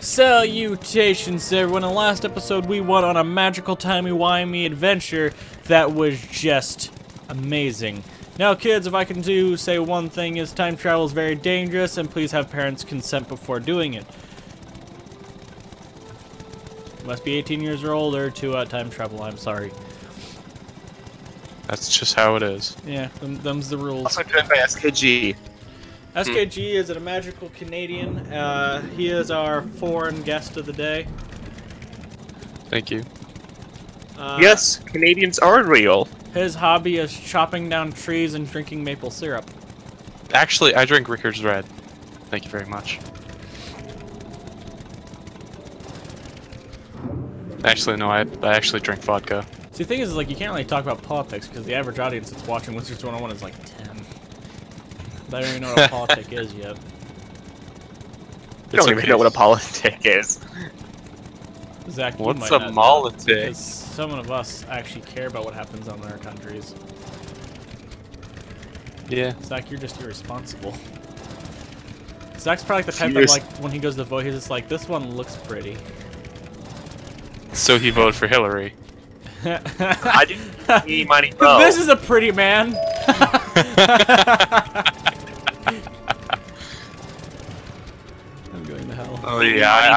Salutations everyone. In the last episode we went on a magical timey-wimey adventure that was just amazing. Now kids, if I can say one thing is time travel is very dangerous and please have parents' consent before doing it. You must be 18 years or older to time travel, I'm sorry. That's just how it is. Yeah, them's the rules. Also joined by SKG. SKG is a magical Canadian. He is our foreign guest of the day. Thank you. Yes, Canadians are real. His hobby is chopping down trees and drinking maple syrup. Actually, I drink Rickard's Red. Thank you very much. Actually, no, I actually drink vodka. See, the thing is, like, you can't really talk about politics because the average audience that's watching Wizard101 is like 10. I don't even know what a politic is yet. You don't even know what a politic is. Zach, you what's might a not know, politic? because some of us actually care about what happens on their countries. Yeah. Zach, you're just irresponsible. Zach's probably like the type that, like, when he goes to vote, he's just like, this one looks pretty. So he voted for Hillary. I didn't need money. Oh. This is a pretty man. I'm going to hell. Oh yeah,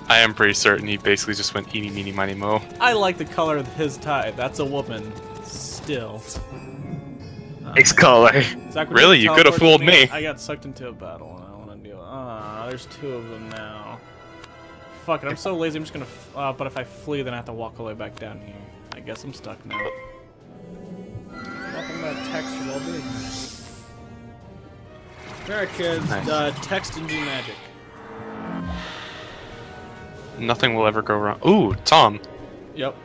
I am pretty certain he basically just went eeny meeny miny mo. I like the color of his tie. That's a woman. Still. Nice color. Zach, Really? You could have fooled me. I got sucked into a battle and I want to deal. Ah, there's two of them now. Fuck it, I'm so lazy. I'm just gonna. But if I flee, then I have to walk all the way back down here. I guess I'm stuck now. Welcome to Text Well-being. Alright, kids. Nice. Text and do magic. Nothing will ever go wrong. Ooh, Tom. Yep.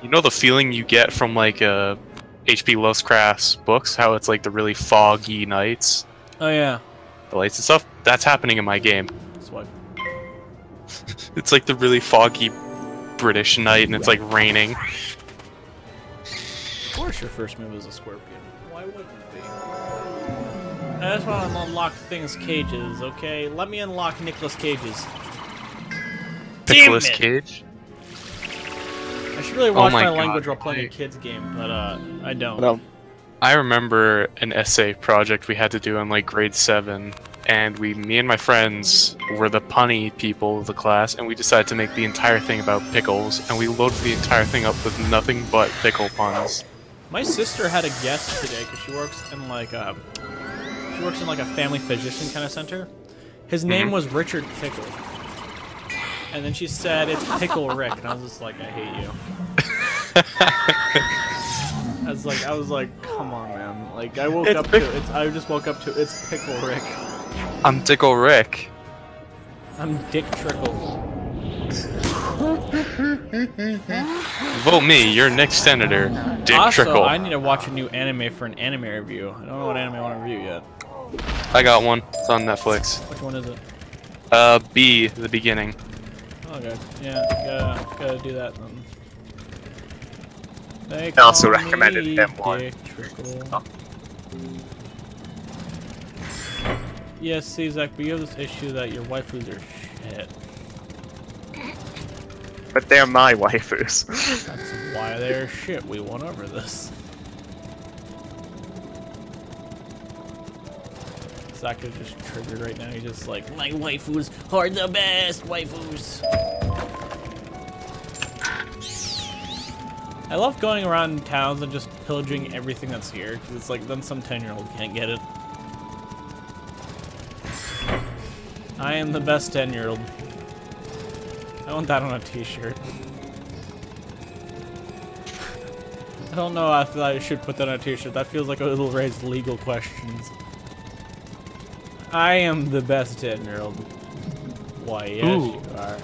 You know the feeling you get from like H.P. Lovecraft's books? How it's like the really foggy nights, Oh yeah. the lights and stuff. That's happening in my game. Swipe. It's like the really foggy British night, and it's like raining. Of course, your first move is a scorpion. Why wouldn't it be? I just want to unlock things cages. Okay, let me unlock Nicolas Cage's. Nicolas Cage. I should really watch my my God, language while playing a kid's game, but I don't. No. I remember an essay project we had to do in like grade 7, and me and my friends were the punny people of the class, and we decided to make the entire thing about pickles, and we loaded the entire thing up with nothing but pickle puns. My sister had a guest today because she works in like a family physician kind of center. His name was Richard Pickle, and then she said it's Pickle Rick, and I was just like, I hate you. I was like, come on, man. Like, I just woke up to it's Pickle Rick. I'm Tickle Rick. I'm Dick Trickle. Vote me, you're next senator. Dick Also, Trickle. I need to watch a new anime for an anime review. I don't know what anime I want to review yet. I got one. It's on Netflix. Which one is it? B, the beginning. Okay, yeah, gotta do that then. They I also call recommended me them one. Dick Trickle. Yes, see, Zach, but you have this issue that your waifus are shit. But they're my waifus. That's why they're shit. We went over this. Zach is just triggered right now. He's just like, my waifus are the best waifus. I love going around towns and just pillaging everything that's here. Cause it's like, then some 10-year-old can't get it. I am the best 10-year-old. I want that on a t-shirt. I don't know if I should put that on a t-shirt. That feels like it'll raise legal questions. I am the best 10-year-old. Why, yes, you are.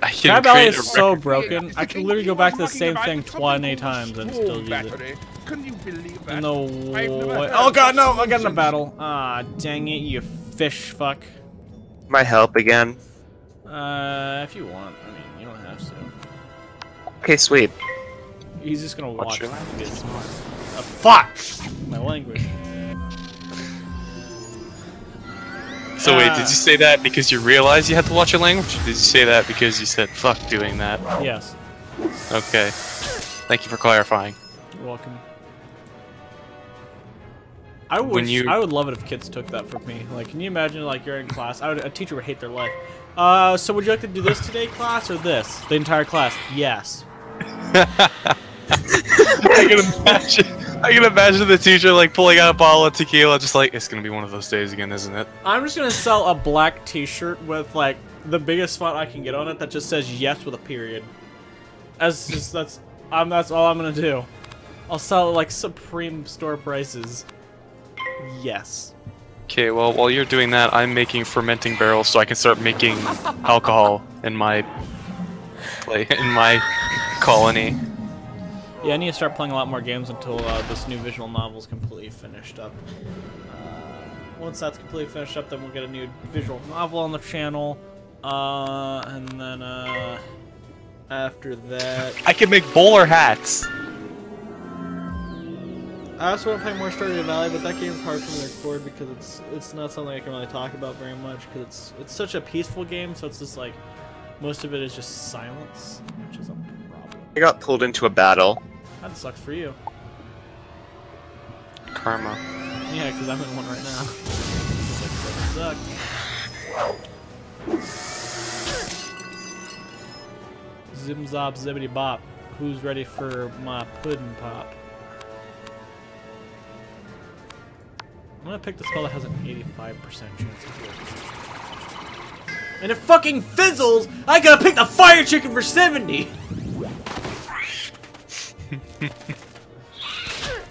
Crab Alley is so broken. I can literally go back to the same thing 20 times and still use it. Can you believe that? No way. Oh god, no! I got in a battle. Ah, dang it, you fish fuck. My help again. If you want. I mean, you don't have to. Okay, sweet. He's just gonna watch your it. Fuck! My language. So wait, did you say that because you realized you had to watch your language? Or did you say that because you said fuck doing that? Yes. Okay. Thank you for clarifying. You're welcome. I would love it if kids took that from me. Like, can you imagine, like, you're in class? A teacher would hate their life. So would you like to do this today, class, or this? The entire class? Yes. I can imagine the teacher, like, pulling out a bottle of tequila, just like, it's gonna be one of those days again, isn't it? I'm just gonna sell a black t-shirt with, like, the biggest font I can get on it that just says yes with a period. That's all I'm gonna do. I'll sell it, like, Supreme store prices. Yes. Okay, well, while you're doing that, I'm making fermenting barrels so I can start making alcohol in my colony. Yeah, I need to start playing a lot more games until this new visual novel is completely finished up. Once that's completely finished up, then we'll get a new visual novel on the channel. And then after that, I can make bowler hats. I also want to play more Stardew Valley, but that game's hard for me to record because it's not something I can really talk about very much because it's such a peaceful game, so it's just like most of it is just silence, which is a problem. I got pulled into a battle. That sucks for you. Karma. Yeah, because I'm in one right now. Suck. Zim zop zibbity bop. Who's ready for my pudding pop? I'm gonna pick the spell that has an 85% chance of working. And it fucking fizzles! I gotta pick the fire chicken for 70! This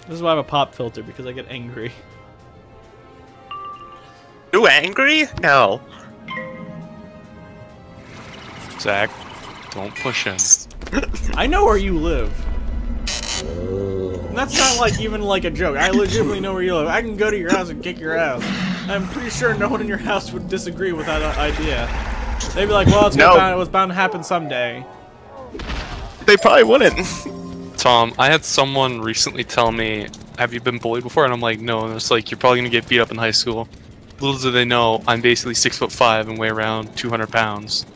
is why I have a pop filter, because I get angry. You angry? No. Zach, don't push him. I know where you live. And that's not like even like a joke. I legitimately know where you live. I can go to your house and kick your ass. I'm pretty sure no one in your house would disagree with that idea. They'd be like, well, it was bound to happen someday. They probably wouldn't. Tom, I had someone recently tell me, have you been bullied before? And I'm like, no. And it's like, you're probably gonna get beat up in high school. Little do they know, I'm basically 6'5" and weigh around 200 pounds.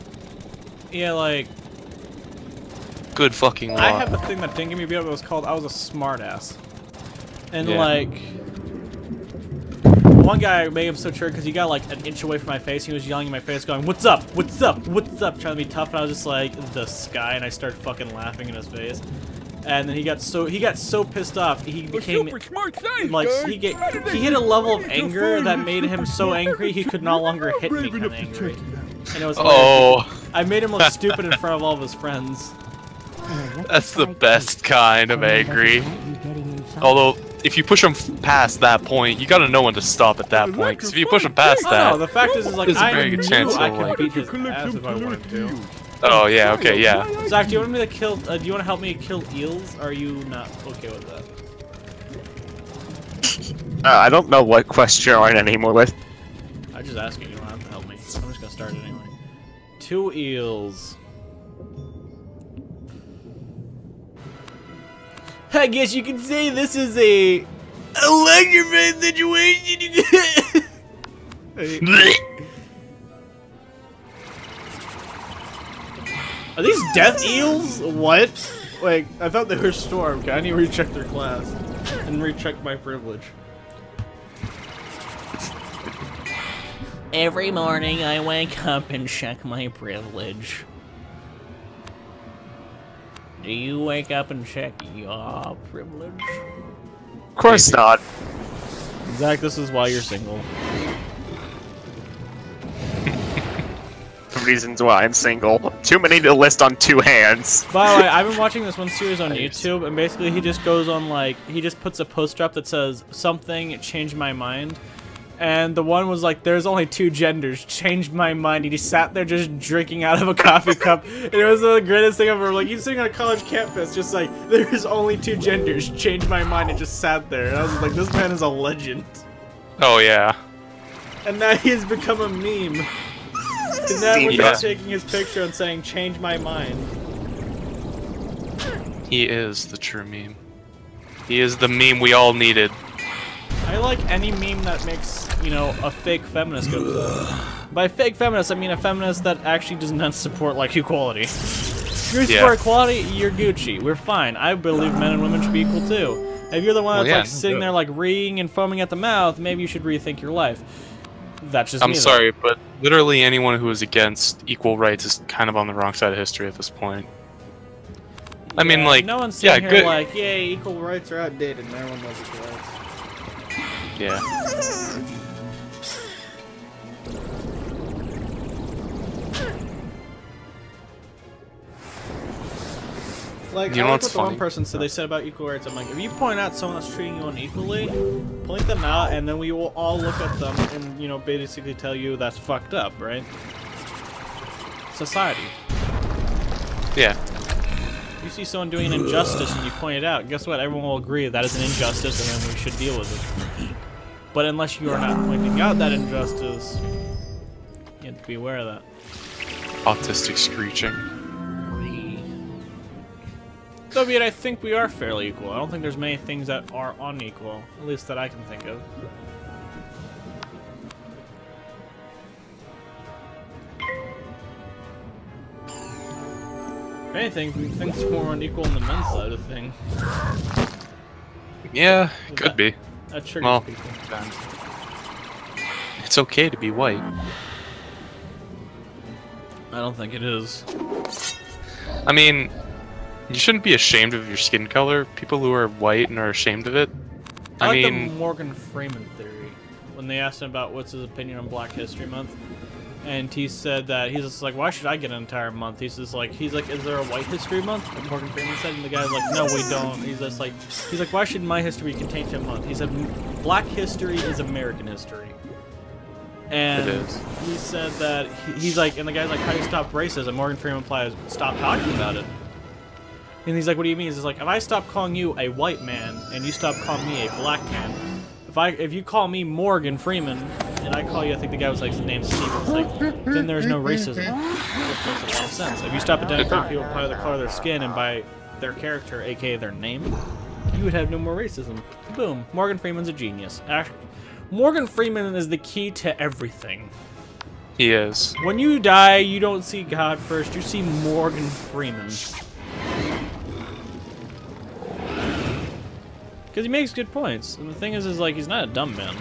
Yeah, like... Good fucking luck. I have a thing that didn't give me beat up. It was called I was a smartass. And yeah. like... One guy made him so true because he got like an inch away from my face. He was yelling in my face going, what's up? What's up? What's up? Trying to be tough. And I was just like, the sky. And I started fucking laughing in his face. And then he got so pissed off. He became like he hit a level of anger that made him so angry he could no longer hit me kind of angry. And it was I made him look stupid in front of all of his friends. That's the best kind of angry. Although, if you push him past that point, you gotta know when to stop at that point. Because if you push him past that, no, the fact is like there's a I very knew good chance I of, could like, beat his ass if I wanted to. Oh yeah, okay, yeah. Zach, do you want me to kill? Do you want to help me kill eels? Or are you not okay with that? I don't know what quest you're on anymore with. I'm just asking. You don't have to help me. I'm just gonna start it anyway. 2 eels. I guess you can say this is a electrifying situation. Are these death eels? What? Like, I thought they were storm. Okay, I need to recheck their class and recheck my privilege. Every morning I wake up and check my privilege. Do you wake up and check your privilege? Of course not. Zach, this is why you're single. Reasons why I'm single. Too many to list on 2 hands. By the way, I've been watching this one series on YouTube, and basically he just goes on like, he just puts a poster up that says, something changed my mind. And the one was like, there's only 2 genders, changed my mind. He just sat there just drinking out of a coffee cup. And it was the greatest thing ever. Like, he's sitting on a college campus, just like, there's only 2 genders, changed my mind, and just sat there. And I was like, this man is a legend. Oh yeah. And now he has become a meme. Because now everyone's just taking his picture and saying, change my mind. He is the true meme. He is the meme we all needed. I like any meme that makes you know, a fake feminist goes up. By fake feminist, I mean a feminist that actually does not support, like, equality. If you support equality, you're Gucci. We're fine. I believe men and women should be equal, too. If you're the one that's, like, sitting there, like, reeing and foaming at the mouth, maybe you should rethink your life. That's just me, I'm sorry, but literally anyone who is against equal rights is kind of on the wrong side of history at this point. Yeah, I mean, like, no one's sitting here like, yay, equal rights are outdated, and everyone knows equal rights. Yeah. Like, you know what's what the one person said, they said about equal rights, I'm like, if you point out someone that's treating you unequally, point them out, and then we will all look at them and, you know, basically tell you that's fucked up, right? Society. Yeah. You see someone doing an injustice and you point it out, guess what? Everyone will agree that is an injustice and then we should deal with it. But unless you are not pointing out that injustice, you have to be aware of that. Autistic screeching. So be it, I think we are fairly equal. I don't think there's many things that are unequal, at least that I can think of. If anything, things more unequal on the men's side of things. Yeah, could be. That triggers people. It's okay to be white. I don't think it is. I mean, you shouldn't be ashamed of your skin color. People who are white and are ashamed of it. I like the Morgan Freeman theory. When they asked him about what's his opinion on Black History Month, and he said that he's just like, why should I get an entire month? He's like, is there a White History Month? And Morgan Freeman said, and the guy's like, no, we don't. He's like, why should my history be contained to a month? He said, Black history is American history. And it is. He said that he's like, and the guy's like, how do you stop racism? Morgan Freeman replies, stop talking about it. And he's like, what do you mean? He's like, if I stop calling you a white man and you stop calling me a black man, if you call me Morgan Freeman and I call you, I think the guy was like, his name's Steve, like, then there's no racism. It makes a lot of sense. If you stop identifying people by the color of their skin and by their character, aka their name, you would have no more racism. Boom. Morgan Freeman's a genius. Morgan Freeman is the key to everything. He is. When you die, you don't see God first, you see Morgan Freeman. Because he makes good points. And the thing is like, he's not a dumb man.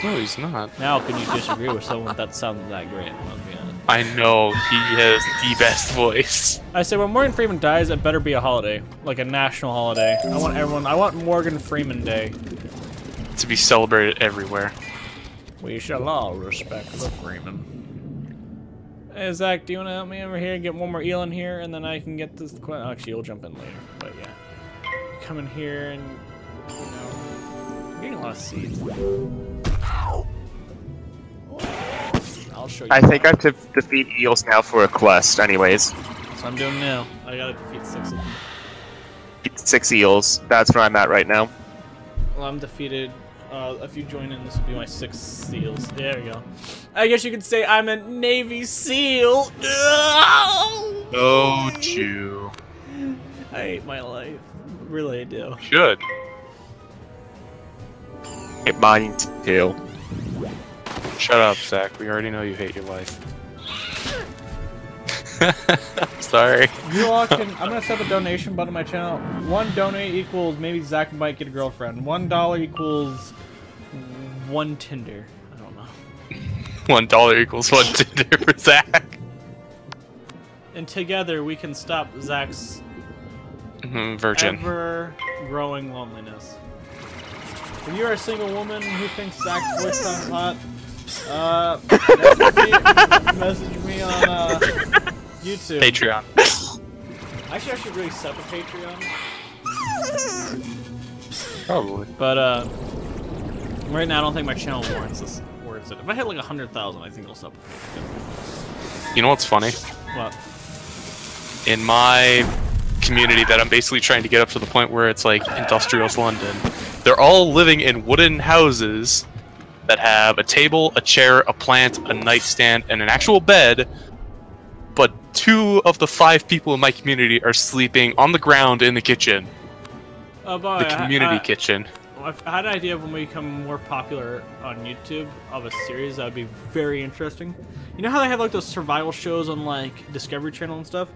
No, he's not. Now, can you disagree with someone that sounds that great? I'll be honest. I know, he has the best voice. I say, when Morgan Freeman dies, it better be a holiday. Like a national holiday. I want Morgan Freeman Day. To be celebrated everywhere. We shall all respect the Freeman. Hey, Zach, do you want to help me over here? Get one more eel in here, and then I can get this... Actually, you'll jump in later, but yeah. Come in here and, you know, I'm getting a lot of seeds. I'll show you. I think I have to defeat eels now for a quest, anyways. That's what I'm doing now. I gotta defeat 6 of them. 6 eels. That's where I'm at right now. Well, I'm defeated. If you join in, this will be my 6 seals. There we go. I guess you could say I'm a Navy SEAL. Oh, Jew. I hate my life. Really, I do. Should. Hate mine too. Shut up, Zach. We already know you hate your life. Sorry. You all can. I'm gonna set the donation button on my channel. 1 donate equals maybe Zach might get a girlfriend. $1 equals 1 Tinder. I don't know. $1 equals 1 Tinder for Zach. And together we can stop Zach's virgin. ever-growing loneliness. If you're a single woman who thinks Zach's voice sounds hot, message me on YouTube. Patreon. Actually, I should really set the Patreon. Probably. But right now I don't think my channel warrants it. If I hit like 100,000, I think I'll set the Patreon. You know what's funny? What? In my community that I'm basically trying to get up to the point where it's like industrial London, they're all living in wooden houses that have a table, a chair, a plant, a nightstand, and an actual bed, but 2 of the 5 people in my community are sleeping on the ground in the kitchen. Oh boy, the community kitchen. I've had an idea of when we become more popular on YouTube of a series that would be very interesting. You know how they have like those survival shows on like Discovery Channel and stuff?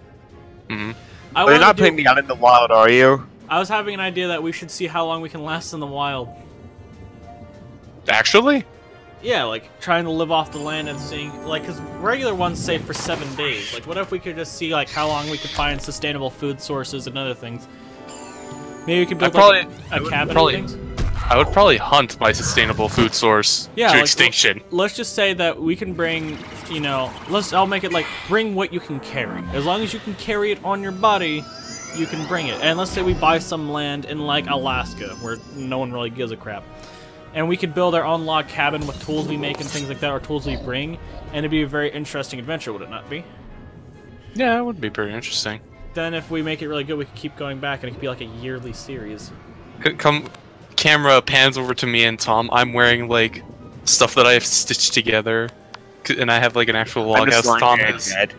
Mm-hmm. You're not putting me out in the wild, are you? I was having an idea that we should see how long we can last in the wild. Actually? Yeah, like trying to live off the land and seeing, like, because regular ones say for 7 days. Like, what if we could just see like how long we could find sustainable food sources and other things? Maybe we could build like, a cabin and things. I would probably hunt my sustainable food source to like, extinction. Let's just say that we can bring, you know, I'll make it like, bring what you can carry. As long as you can carry it on your body, you can bring it. And let's say we buy some land in like Alaska, where no one really gives a crap. And we could build our own log cabin with tools we make and things like that, or tools we bring, and it'd be a very interesting adventure, would it not be? Yeah, it would be pretty interesting. Then if we make it really good, we could keep going back, and it could be like a yearly series. Camera pans over to me and Tom. I'm wearing like stuff that I have stitched together, and I have like an actual log house. Tom is dead.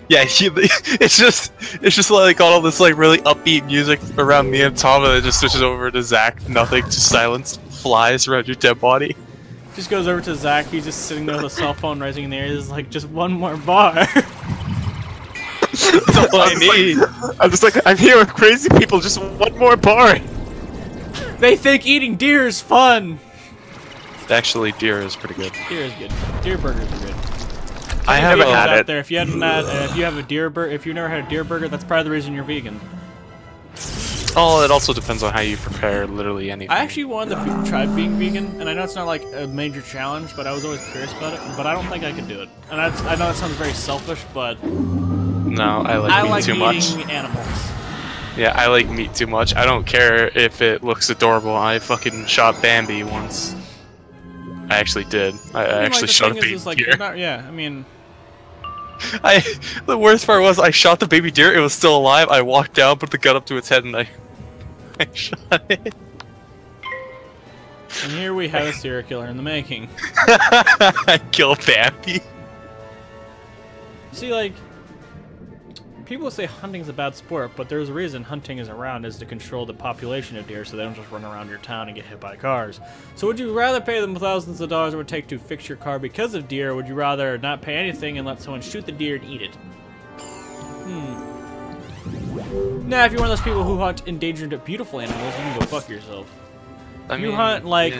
Yeah, it's just like all this like really upbeat music around me and Tom, and it just switches over to Zach. Nothing, just silence flies around your dead body. Just goes over to Zach. He's just sitting there with a cell phone rising in the air. He's like, just one more bar. That's all I need. I'm just like, I'm here with crazy people. Just one more bar. They think eating deer is fun. Actually, deer is pretty good. Deer is good. Deer burgers are good. I haven't had it. There. If you haven't had, if you have a deer burger, if you've never had a deer burger, that's probably the reason you're vegan. Oh, it also depends on how you prepare literally anything. I actually wanted to try being vegan, and I know it's not like a major challenge, but I was always curious about it. But I don't think I could do it. And I know that sounds very selfish, but no, I like meat too much. I like eating animals. Yeah, I like meat too much. I don't care if it looks adorable. I fucking shot Bambi once. I actually did. I actually shot a baby deer. Yeah, I mean... The worst part was I shot the baby deer, it was still alive, I walked down, put the gun up to its head, and I shot it. And here we have a serial killer in the making. I killed Bambi. See, like, people say hunting's a bad sport, but there's a reason hunting is around, is to control the population of deer so they don't just run around your town and get hit by cars. So would you rather pay them thousands of dollars it would take to fix your car because of deer, or would you rather not pay anything and let someone shoot the deer and eat it? Nah, if you're one of those people who hunt endangered beautiful animals, you can go fuck yourself. If you hunt like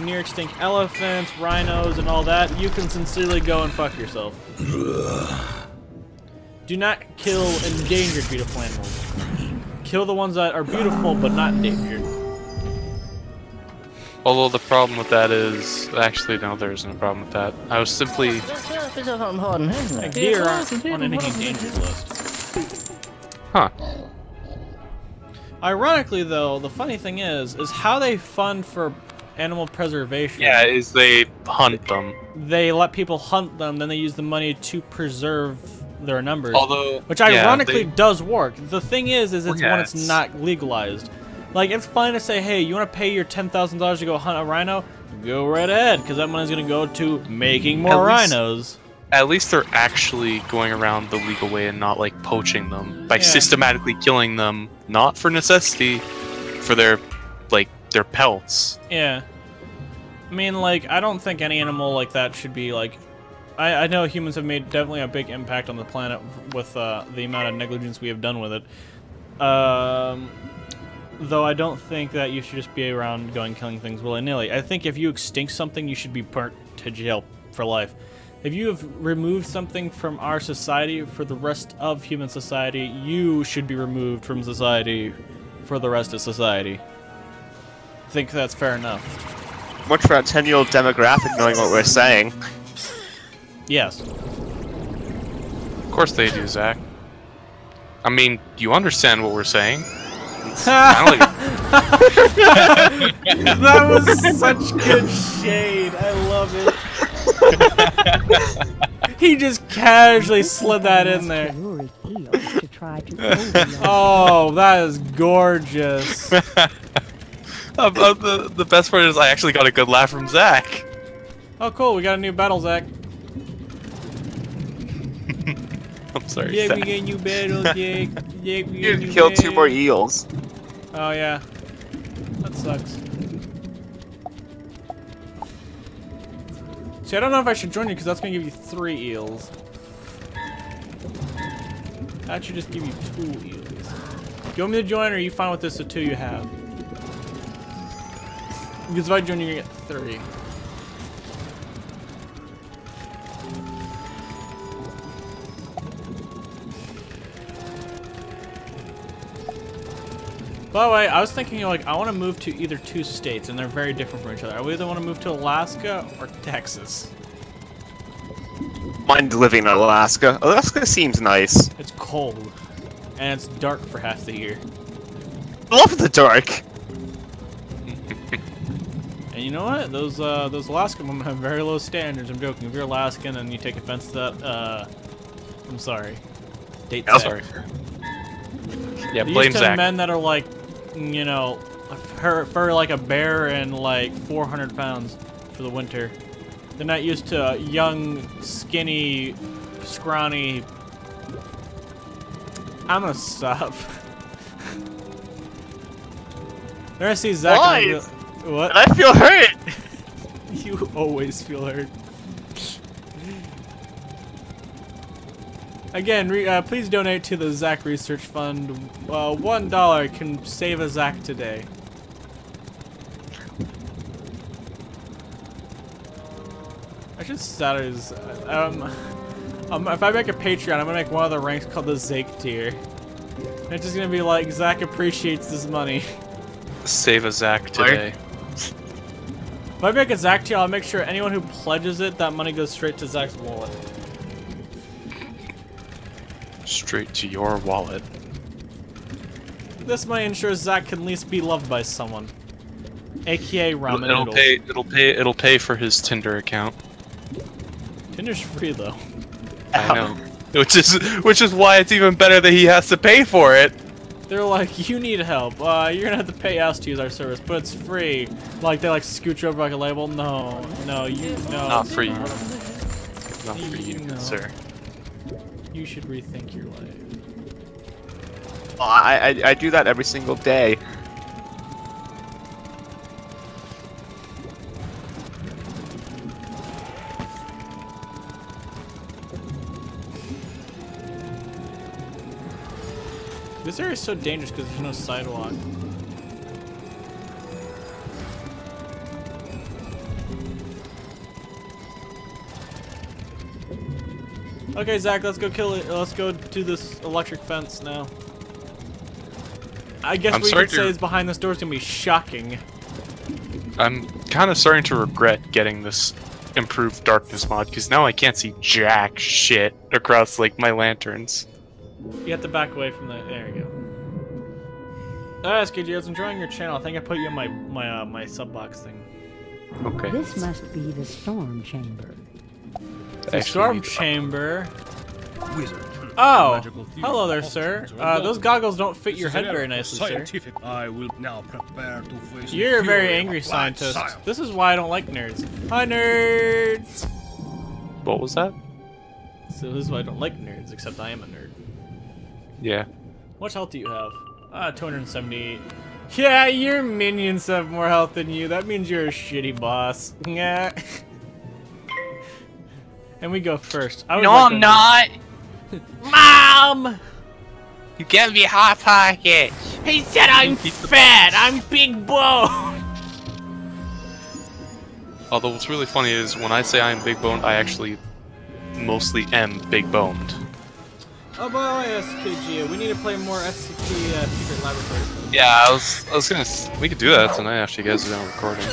near extinct elephants, rhinos, and all that, you can sincerely go and fuck yourself. Do not kill endangered beautiful animals. Kill the ones that are beautiful but not endangered. Although the problem with that is... Actually, no, there isn't a problem with that. I was simply... Like deer aren't on any endangered list. Huh. Ironically, though, the funny thing is how they fund for animal preservation. Yeah, is they hunt them. They let people hunt them, then they use the money to preserve their numbers, which yeah, ironically does work. The thing is it's when it's not legalized. Like, it's fine to say, hey, you want to pay your $10,000 to go hunt a rhino? Go right ahead, because that money's going to go to making more rhinos. At least they're actually going around the legal way and not, like, poaching them by systematically killing them, not for necessity, for their, like, their pelts. Yeah. I mean, like, I don't think any animal like that should be, like... I know humans have made definitely a big impact on the planet with the amount of negligence we have done with it. Though I don't think that you should just be around going killing things willy-nilly. I think if you extinct something, you should be burnt to jail for life. If you have removed something from our society for the rest of human society, you should be removed from society for the rest of society. I think that's fair enough. Much for our 10-year-old demographic knowing what we're saying. Yes. Of course they do, Zach. I mean, you understand what we're saying. That was such good shade. I love it. He just casually slid that in there. Oh, that is gorgeous. The best part is I actually got a good laugh from Zach. Oh, cool. We got a new battle, Zach. I'm sorry, Jake, Zach. we get a new battle, Jake. Jake, we You killed 2 more eels. Oh, yeah. That sucks. See, I don't know if I should join you because that's gonna give you 3 eels. That should just give you 2 eels. Do you want me to join, or are you fine with this? The 2 you have. Because if I join, you're gonna get 3. By the way, I was thinking, like, I want to move to either 2 states, and they're very different from each other. I either want to move to Alaska or Texas. Mind living in Alaska. Alaska seems nice. It's cold, and it's dark for half the year. Love the dark. And you know what? Those Alaskan women have very low standards. I'm joking. If you're Alaskan and you take offense to that, I'm sorry. Date I'm Zach. sorry. Yeah, They're blame used to Zach. men that are like, you know, fur like a bear and like 400 pounds for the winter. They're not used to young, skinny, scrawny. I'm gonna stop. There I see Zach. Why? What? I feel hurt. You always feel hurt. Again, please donate to the Zach Research Fund. $1 can save a Zach today. I should start as if I make a Patreon, I'm gonna make one of the ranks called the Zake tier. And it's just gonna be like Zach appreciates this money. Save a Zach today. If I make a Zach tier, I'll make sure anyone who pledges it, that money goes straight to Zach's wallet. Straight to your wallet. This money ensures Zach can at least be loved by someone, aka ramen noodles. It'll pay for his Tinder account. Tinder's free though. I know. Which is why it's even better that he has to pay for it. They're like, you need help. You're gonna have to pay us to use our service, but it's free. Like they like scooch over like a label. No, no. Not for you. Not for you, No. sir. You should rethink your life. Oh, I do that every single day. This area is so dangerous because there's no sidewalk. Okay, Zach, let's go kill it. Let's go do this electric fence now. I guess what you could say is behind this door is gonna be shocking. I'm kind of starting to regret getting this improved darkness mod because now I can't see jack shit across like my lanterns. You have to back away from that. There you go. SKG, I was enjoying your channel. I think I put you in my sub box thing. Okay. This must be the storm chamber. The storm chamber. Wizard. Oh, hello there, sir. Those goggles don't fit your head very nicely, sir. I will now prepare to face You're a very angry scientist. This is why I don't like nerds. Hi, nerds! What was that? So this is why I don't like nerds, except I am a nerd. Yeah. How much health do you have? 278. Yeah, your minions have more health than you. That means you're a shitty boss. Yeah. And we go first. No, I'm not. Mom! You gave me Hot Pocket. He said I'm fat. I'm big bone. Although what's really funny is when I say I am big boned, I actually mostly am big boned. Oh boy, SKG, we need to play more SCP Secret Laboratory. Yeah, I was gonna. We could do that tonight after you guys are done recording.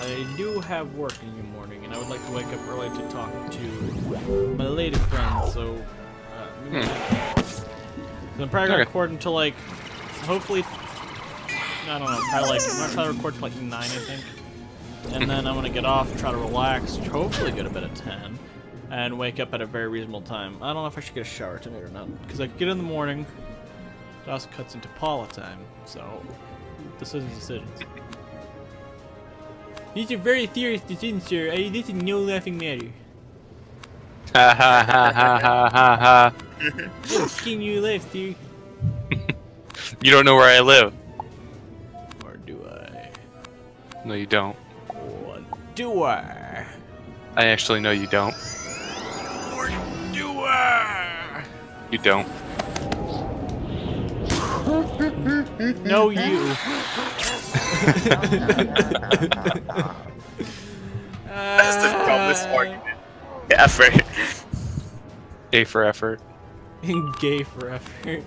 I do have work in the morning, and I would like to wake up early to talk to my lady friend. So, so I'm probably gonna record until like, hopefully, I don't know, probably like I'm gonna try to record till like 9, I think, and then I'm gonna get off, try to relax, hopefully go to bed at 10. And wake up at a very reasonable time. I don't know if I should get a shower tonight or not, because I could get in the morning. It also cuts into Paula time, so decisions. These are very serious decisions, sir. This is no laughing matter. Ha ha ha ha ha ha ha. I've seen you laugh, sir. You don't know where I live. Or do I? No, you don't. Or do I? I actually know you don't. You don't. No, you. That's the dumbest argument. Effort. A for effort. Gay for effort.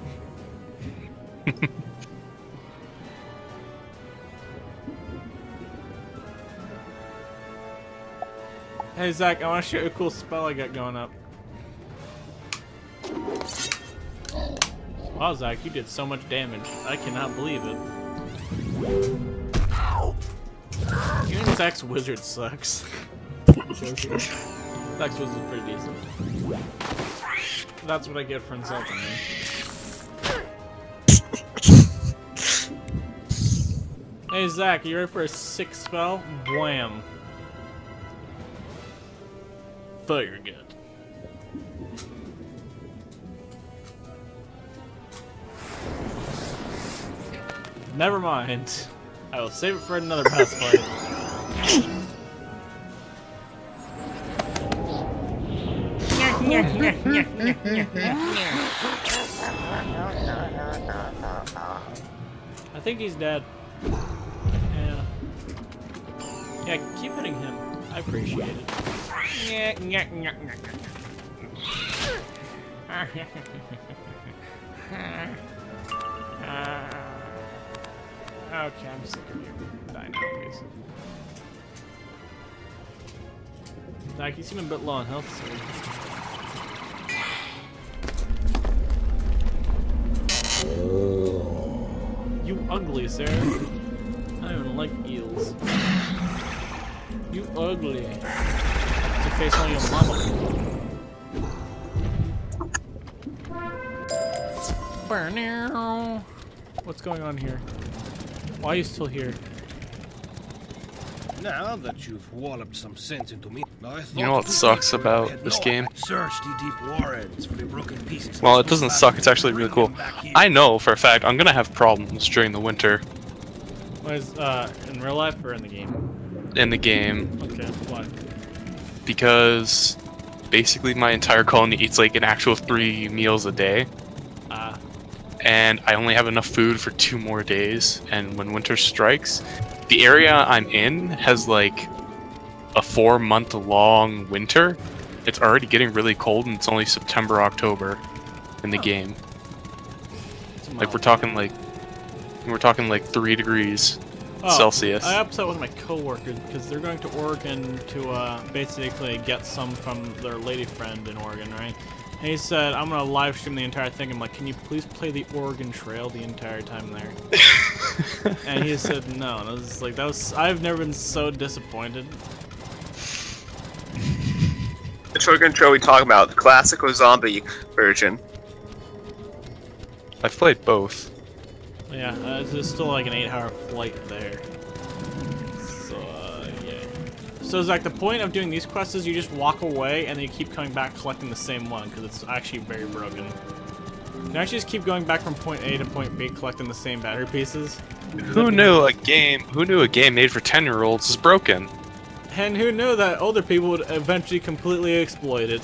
Hey Zach, I want to show you a cool spell I got going up. Wow, Zach, you did so much damage. I cannot believe it. Even Zach's wizard sucks. Zach's wizard's pretty decent. That's what I get for insulting me. Hey Zach, you ready for a 6th spell? Blam. Fire good. Never mind. I will save it for another boss fight. I think he's dead. Yeah. Yeah, keep hitting him. I appreciate it. Okay, I'm sick of you. Die now, please. Like, you seem a bit low on health, so. You ugly, sir. I don't even like eels. You ugly. To face on your mama. What's going on here? Why are you still here? Now that you've walloped some sense into me, You know what sucks about this game? Search the deep warrens for the broken pieces. Well, it doesn't suck, it's actually really cool. I know for a fact I'm gonna have problems during the winter. What is, in real life or in the game? In the game. Okay, why? Because basically my entire colony eats like an actual 3 meals a day. And I only have enough food for 2 more days, and when winter strikes, the area I'm in has like a 4-month-long winter. It's already getting really cold, and it's only September, October in the game. Like we're talking like 3 degrees Celsius. I upset with my coworkers because they're going to Oregon to basically get some from their lady friend in Oregon, right? And he said, I'm gonna live stream the entire thing. I'm like, can you please play the Oregon Trail the entire time there? And he said no. And I was like, I've never been so disappointed. Which Oregon Trail we talking about? The classic or zombie version? I've played both. Yeah, there's still like an 8-hour flight there. So, yeah. So, Zach, the point of doing these quests is you just walk away and then you keep coming back collecting the same one, because it's actually very broken. You can actually just keep going back from point A to point B collecting the same battery pieces. Who knew a game made for 10-year-olds is broken? And who knew that older people would eventually completely exploit it?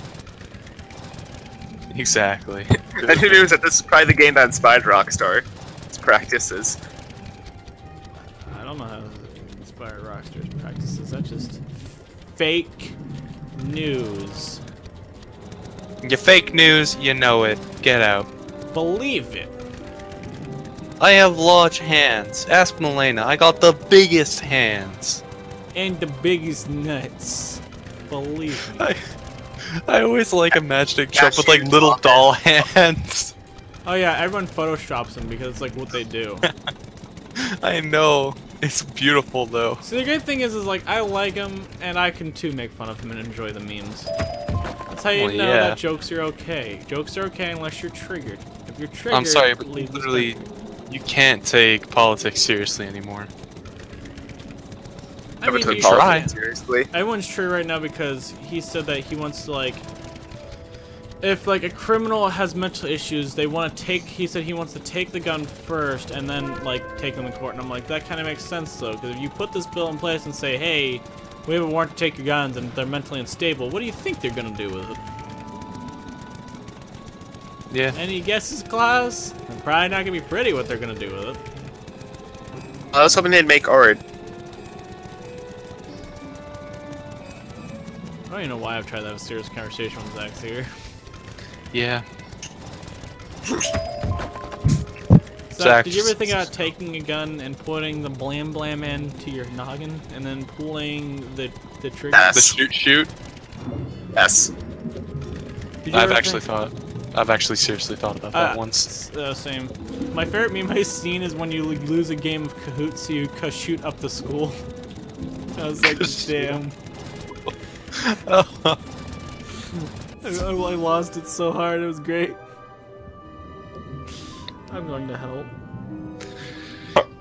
Exactly. And who knew that this is probably the game that inspired Rockstar? Its practices. I don't know how to inspire Rockstar's practices. That's just fake news. You fake news, you know it. Get out. Believe it. I have large hands. Ask Milena. I got the biggest hands. And the biggest nuts. Believe me. I always like imagining Trump with like little doll hands. Oh yeah, everyone photoshops them because it's like what they do. I know. It's beautiful though. So the great thing is like I like him, and I can too make fun of him and enjoy the memes. That's how you know that jokes are okay. Jokes are okay unless you're triggered. If you're triggered, I'm sorry, but literally, you can't take politics seriously anymore. I mean, took politics seriously. Everyone's true right now because he said that he wants to like, if like a criminal has mental issues, they want to take. He said he wants to take the gun first and then like take them to court. And I'm like, that kind of makes sense though, because if you put this bill in place and say, hey, We have a warrant to take your guns, and if they're mentally unstable, what do you think they're gonna do with it? Yeah. Any guesses, class? They're probably not gonna be pretty what they're gonna do with it. I was hoping they'd make art. I don't even know why I've tried to have a serious conversation with Zach's here. Yeah. Zach, did you ever think about taking a gun and putting the blam blam into your noggin and then pulling the trigger? Yes. The shoot? Yes. Did you I've ever actually think- thought. I've actually seriously thought about that once. Same. My favorite meme I've seen is when you lose a game of Kahoot, so you shoot up the school. I was like, damn. I lost it so hard, it was great. I'm going to help.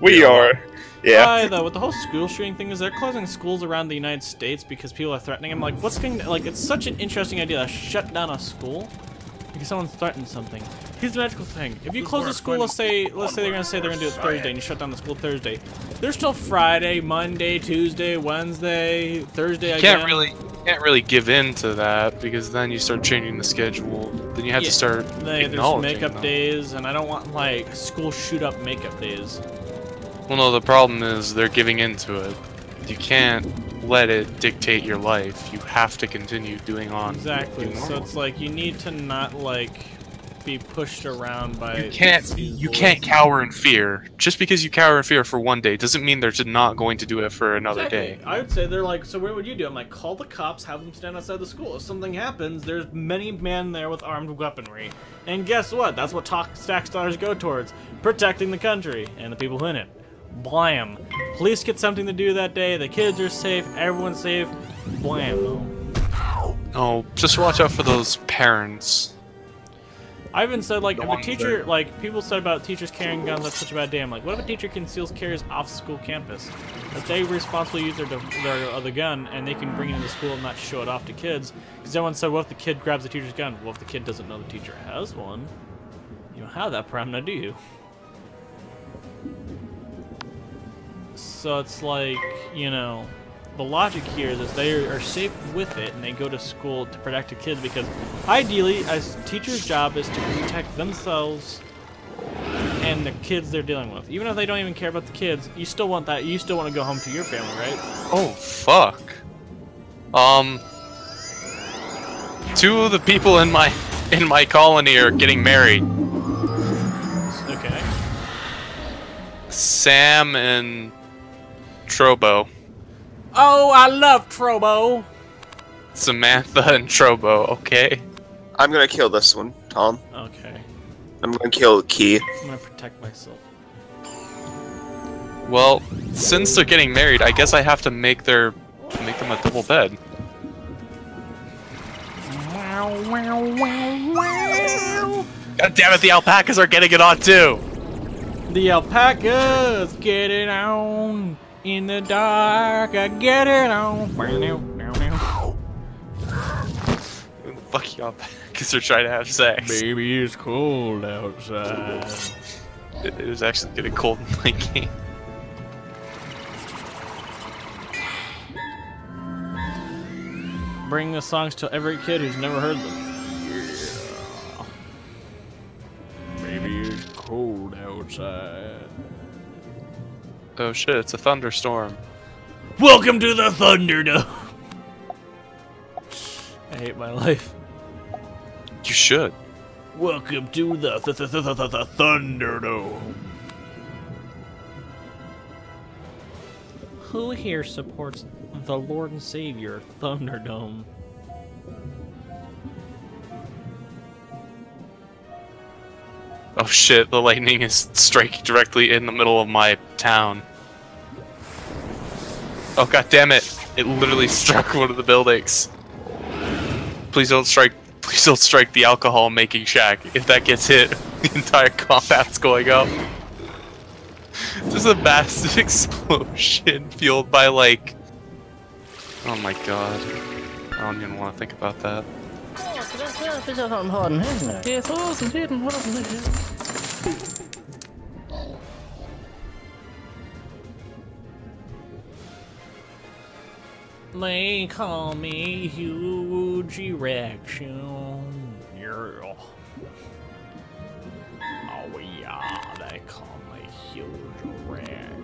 We are. Yeah. Why though? With the whole school shooting thing, is they're closing schools around the United States because people are threatening them. Like, what's going to, like? It's such an interesting idea to shut down a school because someone threatened something. Here's the magical thing: if you close a school, let's say they're gonna say they're gonna do it Thursday, and you shut down the school Thursday. There's still Friday, Monday, Tuesday, Wednesday, Thursday. Can't really give in to that because then you start changing the schedule. Then you have to start There's acknowledging makeup them. days, and I don't want like school shoot up makeup days. Well, no, the problem is they're giving into it. You can't let it dictate your life. You have to continue doing on. Exactly. doing So normal. it's like you need to not like be pushed around by. You can't cower in fear. Just because you cower in fear for one day doesn't mean they're just not going to do it for another day. I would say they're like, so what would you do? I'm like, call the cops, have them stand outside the school. If something happens, there's many men there with armed weaponry. And guess what? That's what tax dollars go towards. Protecting the country and the people in it. Blam. Police get something to do that day, the kids are safe, everyone's safe. Blam. Oh, just watch out for those parents. I even said, like, if a ones teacher, that- like, people said about teachers carrying guns, that's such a bad day. I'm like, what if a teacher conceals carries off school campus? If they responsibly use the gun, and they can bring it into school and not show it off to kids. Because everyone said, what if the kid grabs the teacher's gun? Well, if the kid doesn't know the teacher has one, you don't have that problem now, do you? So it's like, you know, the logic here is that they are safe with it and they go to school to protect the kids because ideally a teacher's job is to protect themselves and the kids they're dealing with. Even if they don't even care about the kids, you still want that. You still want to go home to your family, right? Oh, fuck. Two of the people in my colony are getting married. Okay. Sam and Trobo. Oh, I love Trobo. Samantha and Trobo, okay? I'm gonna kill this one, Tom. Okay. I'm gonna kill Key. I'm gonna protect myself. Well, since they're getting married, I guess I have to make them a double bed. God damn it, the alpacas are getting it on too! The alpacas get it on in the dark. I get it on. Fuck you alpacas are trying to have sex. Baby, it's cold outside. It is actually getting cold in my game. Bring the songs to every kid who's never heard them. Yeah. Baby, it's cold outside. Oh shit, it's a thunderstorm. Welcome to the Thunderdome. I hate my life. You should. Welcome to the Thunderdome. Who here supports the Lord and Savior Thunderdome? Oh shit, the lightning is striking directly in the middle of my town. Oh god damn it! It literally struck one of the buildings. Please don't strike the alcohol making shack. If that gets hit, the entire compound's going up. There's a massive explosion fueled by like... Oh my god. I don't even want to think about that. They call me huge erection. Yeah. Oh yeah, they call me huge erection.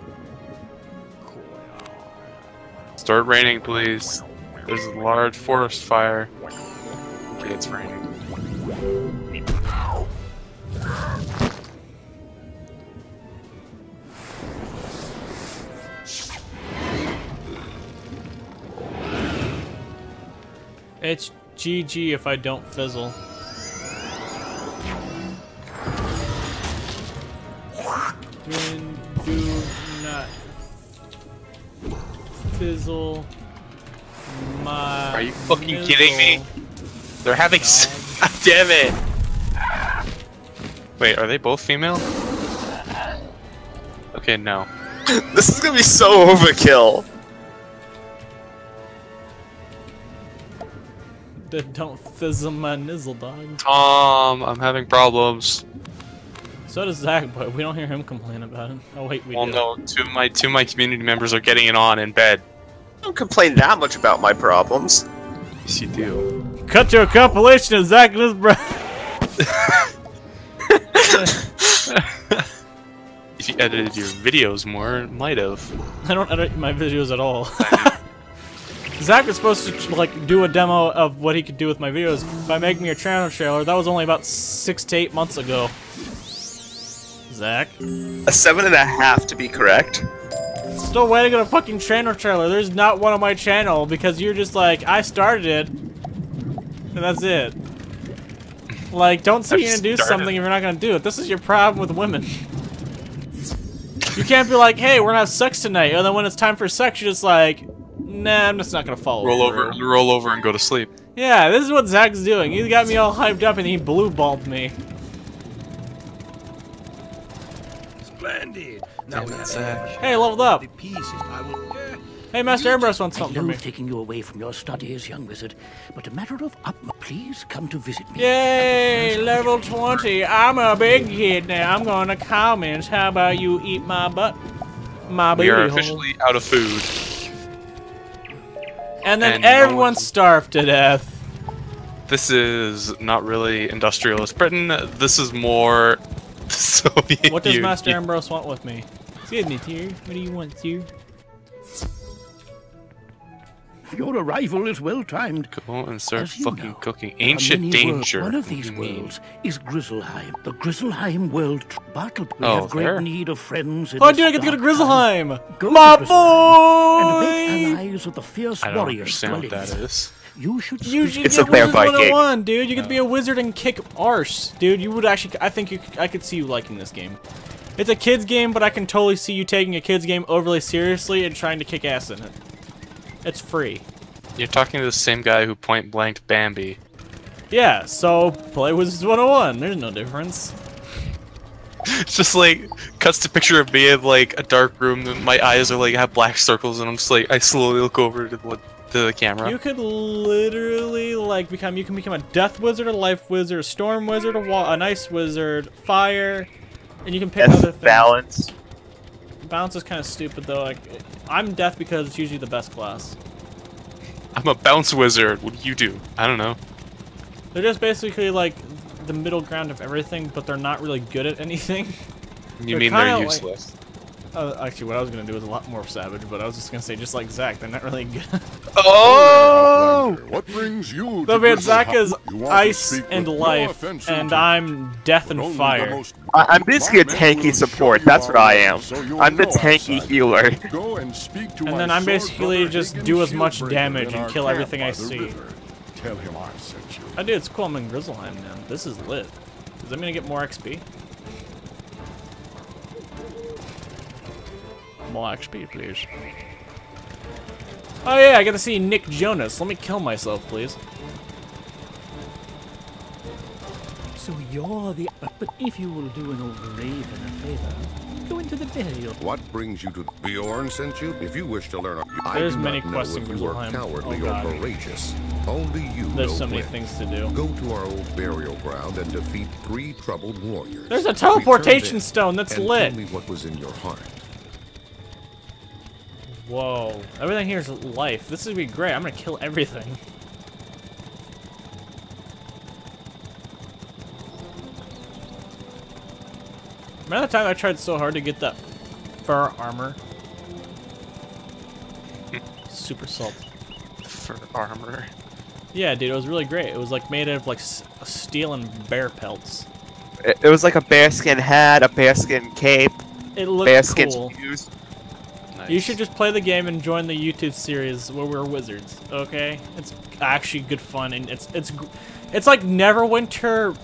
Start raining, please. There's a large forest fire. Okay, it's raining. It's GG if I don't fizzle. Do not fizzle my. Are you fucking kidding me? They're having. Damn it! Wait, are they both female? Okay, no. This is gonna be so overkill. Don't fizzle my nizzle, dog. Tom, I'm having problems. So does Zach, but we don't hear him complain about it. Oh wait, we Well, do. no, two of my community members are getting it on in bed. I don't complain that much about my problems. Yes, you do. Cut to a compilation of Zach and his brother. If you edited your videos more, it might have. I don't edit my videos at all. Zach was supposed to like do a demo of what he could do with my videos by making me a channel trailer. That was only about 6 to 8 months ago. Zach? A 7.5 to be correct. Still waiting on a fucking channel trailer. There's not one on my channel because you're just like, I started it, and that's it. Like, don't say you're gonna do something if you're not gonna do it. This is your problem with women. You can't be like, hey, we're gonna have sex tonight, and then when it's time for sex, you're just like, nah, I'm just not gonna follow Roll through. over, and go to sleep. Yeah, this is what Zach's doing. He's got me all hyped up and he blue-balled me. Splendid. Now we have Hey, leveled up. the pieces. I will. Hey, Master Ambrose wants I something from me. love taking you away from your studies, young wizard, but a matter of please come to visit me. Yay, level 20. I'm a big kid now. I'm gonna comments. How about you eat my butt? My We booty are hole. officially out of food. And then and no everyone one's- starved to death. This is not really industrialist Britain. This is more the Soviet What does Union. Master Ambrose want with me? Excuse me, dear. What do you want, dear? Your arrival is well timed. Go and start As you fucking know, cooking. there are Ancient many danger. One of these What do you mean? worlds is Grizzleheim, the Grizzleheim world battle. We Oh, have great there? need of friends. Oh, dude, I get to go to Grizzleheim! Go My to Grizzleheim and make boy! allies with the fierce I don't warriors. understand what dwelling that there. is. You should You speak should It's get a bear Wizard fight game. 101, dude. You get to be a wizard and kick arse. Dude, you would actually, I think I could see you liking this game. It's a kid's game, but I can totally see you taking a kid's game overly seriously and trying to kick ass in it. It's free. You're talking to the same guy who point blanked Bambi. Yeah, so play Wizard 101. There's no difference. It's just like cuts to picture of me in like a dark room and my eyes are like have black circles and I'm just like I slowly look over to the camera. You could literally like you can become a death wizard, a life wizard, a storm wizard, an ice wizard, fire, and you can pick other Death things. balance. Balance is kind of stupid though. Like, I'm death because it's usually the best class. I'm a bounce wizard. What do you do? I don't know. They're just basically like the middle ground of everything, but they're not really good at anything. You They're mean kinda they're like- useless? Actually, what I was gonna do was a lot more savage, but I was just gonna say just like Zach, they're not really good. Oh! What brings you So to man, Zach is You want to ice speak and with no life, offense and intended, I'm death but and only the fire. most I'm basically a tanky support. That's what I am. So you'll I'm the know tanky outside. healer. Go and speak to And my then I'm sword basically brother just Hagen do as much Shieldbreaker damage in and our kill camp everything by I the see. river. Tell him I sent you. Oh dude, it's cool, I'm in Grizzleheim now. This is lit. Does that mean I get more XP? More XP, please. Oh yeah, I get to see Nick Jonas. Let me kill myself, please. So you're the... But if you will do an old raven a favor, go into the burial. What brings you to Bjorn sent you? If you wish to learn, I There's do many not know quests if in you are Grizzleheim. cowardly Oh, or God. courageous. Only you There's know so many when. things to do. Go to our old burial ground and defeat 3 troubled warriors. There's a teleportation Return then stone that's and lit. Tell me what was in your heart. Whoa. Everything here is life. This is gonna be great. I'm gonna kill everything. Remember the time I tried so hard to get that fur armor? Super salt. For armor. Yeah, dude, it was really great. It was like made out of like steel and bear pelts. It was like a bearskin hat, a bearskin cape, It looked bearskin cool. shoes. Nice. You should just play the game and join the YouTube series where we're wizards. Okay, it's actually good fun, and it's like Neverwinter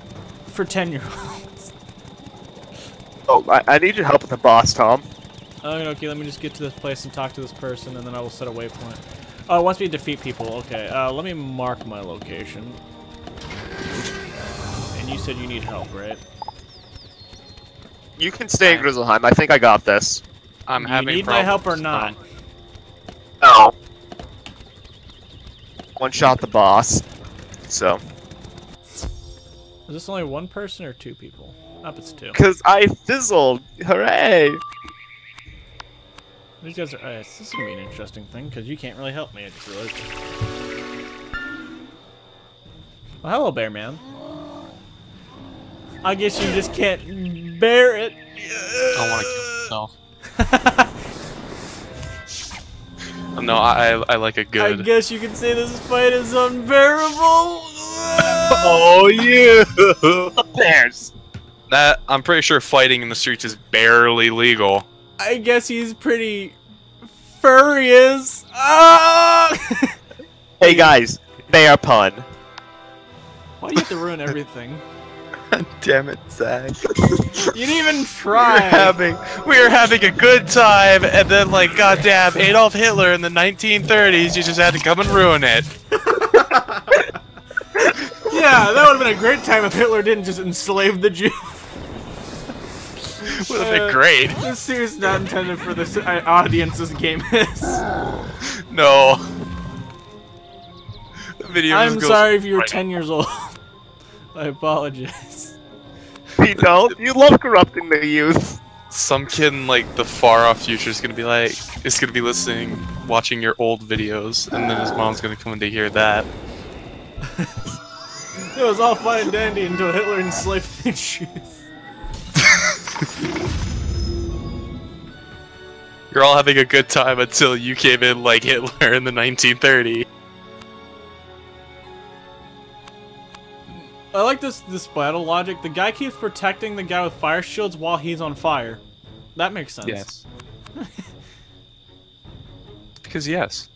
for 10-year-olds. Oh, I need your help with the boss, Tom. Okay, let me just get to this place and talk to this person, and then I will set a waypoint. Oh, it wants me to defeat people. Okay, let me mark my location. And you said you need help, right? You can stay in Grizzleheim. I think I got this. I'm You having need my help or problems, not? Tom. No. One shot the boss. So. Is this only one person or two people? Up, it's two. Because I fizzled. Hooray! These guys are. This is gonna be an interesting thing because you can't really help me. I just realized. Well, hello, bear man. I guess you just can't bear it. I want to kill myself. No, I like a good. I guess you can say this fight is unbearable. Oh, you! Bears! That I'm pretty sure fighting in the streets is barely legal. I guess he's pretty furious. Ah! Hey guys, bear pun. Why do you have to ruin everything? Damn it, Zach. You didn't even try. We were having a good time, and then like goddamn Adolf Hitler in the 1930s, you just had to come and ruin it. Yeah, that would have been a great time if Hitler didn't just enslave the Jews. Would have been great. This series not intended for this audience. This game is. No. The video I'm just goes sorry if you were right 10 years old. I apologize. You don't? You love corrupting the youth. Some kid in like the far off future is gonna be like, is gonna be listening, watching your old videos, and then his mom's gonna come in to hear that. It was all fine and dandy until Hitler enslaved the Jews. You're all having a good time until you came in like Hitler in the 1930s. I like this battle logic. The guy keeps protecting the guy with fire shields while he's on fire. That makes sense. Yes. Because yes.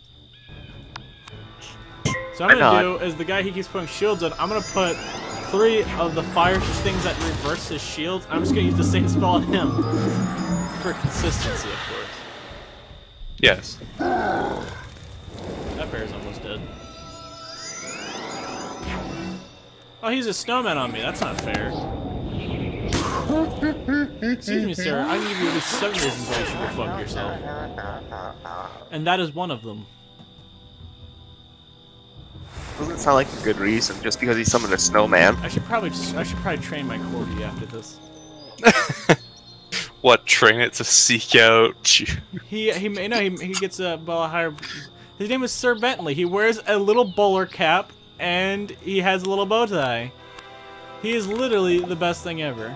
So I'm gonna do is the guy he keeps putting shields on. I'm gonna put 3 of the fire things that reverse his shields. I'm just gonna use the same spell on him for consistency, of course. Yes. That bear's almost dead. Oh, he's a snowman on me. That's not fair. Excuse me, sir. I can give you at least 7 reasons why you should go fuck yourself. And that is one of them. Doesn't sound like a good reason, just because he summoned a snowman. I should probably train my corgi after this. What, train it to seek out? He gets a higher. His name is Sir Bentley. He wears a little bowler cap and he has a little bow tie. He is literally the best thing ever.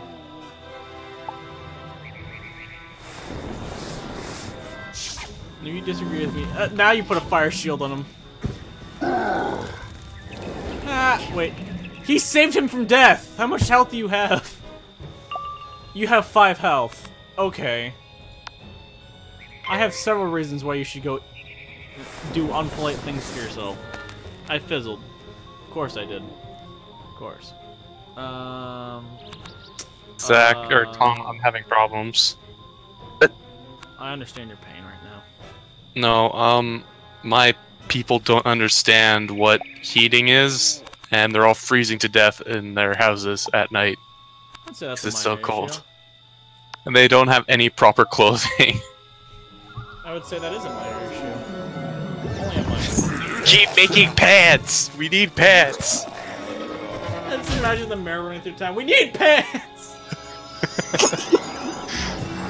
If you disagree with me, now you put a fire shield on him. Ah, wait. He saved him from death! How much health do you have? You have 5 health. Okay. I have several reasons why you should go do unpolite things to yourself. I fizzled. Of course I did. Of course. Zach, or Tom, I'm having problems. I understand your pain right now. No, my people don't understand what heating is, and they're all freezing to death in their houses at night. I'd say that's Because a it's so minor cold. issue. And they don't have any proper clothing. I would say that is a minor issue. Only a minor. Keep making pants! We need pants! Let's imagine the mayor running through town. We need pants!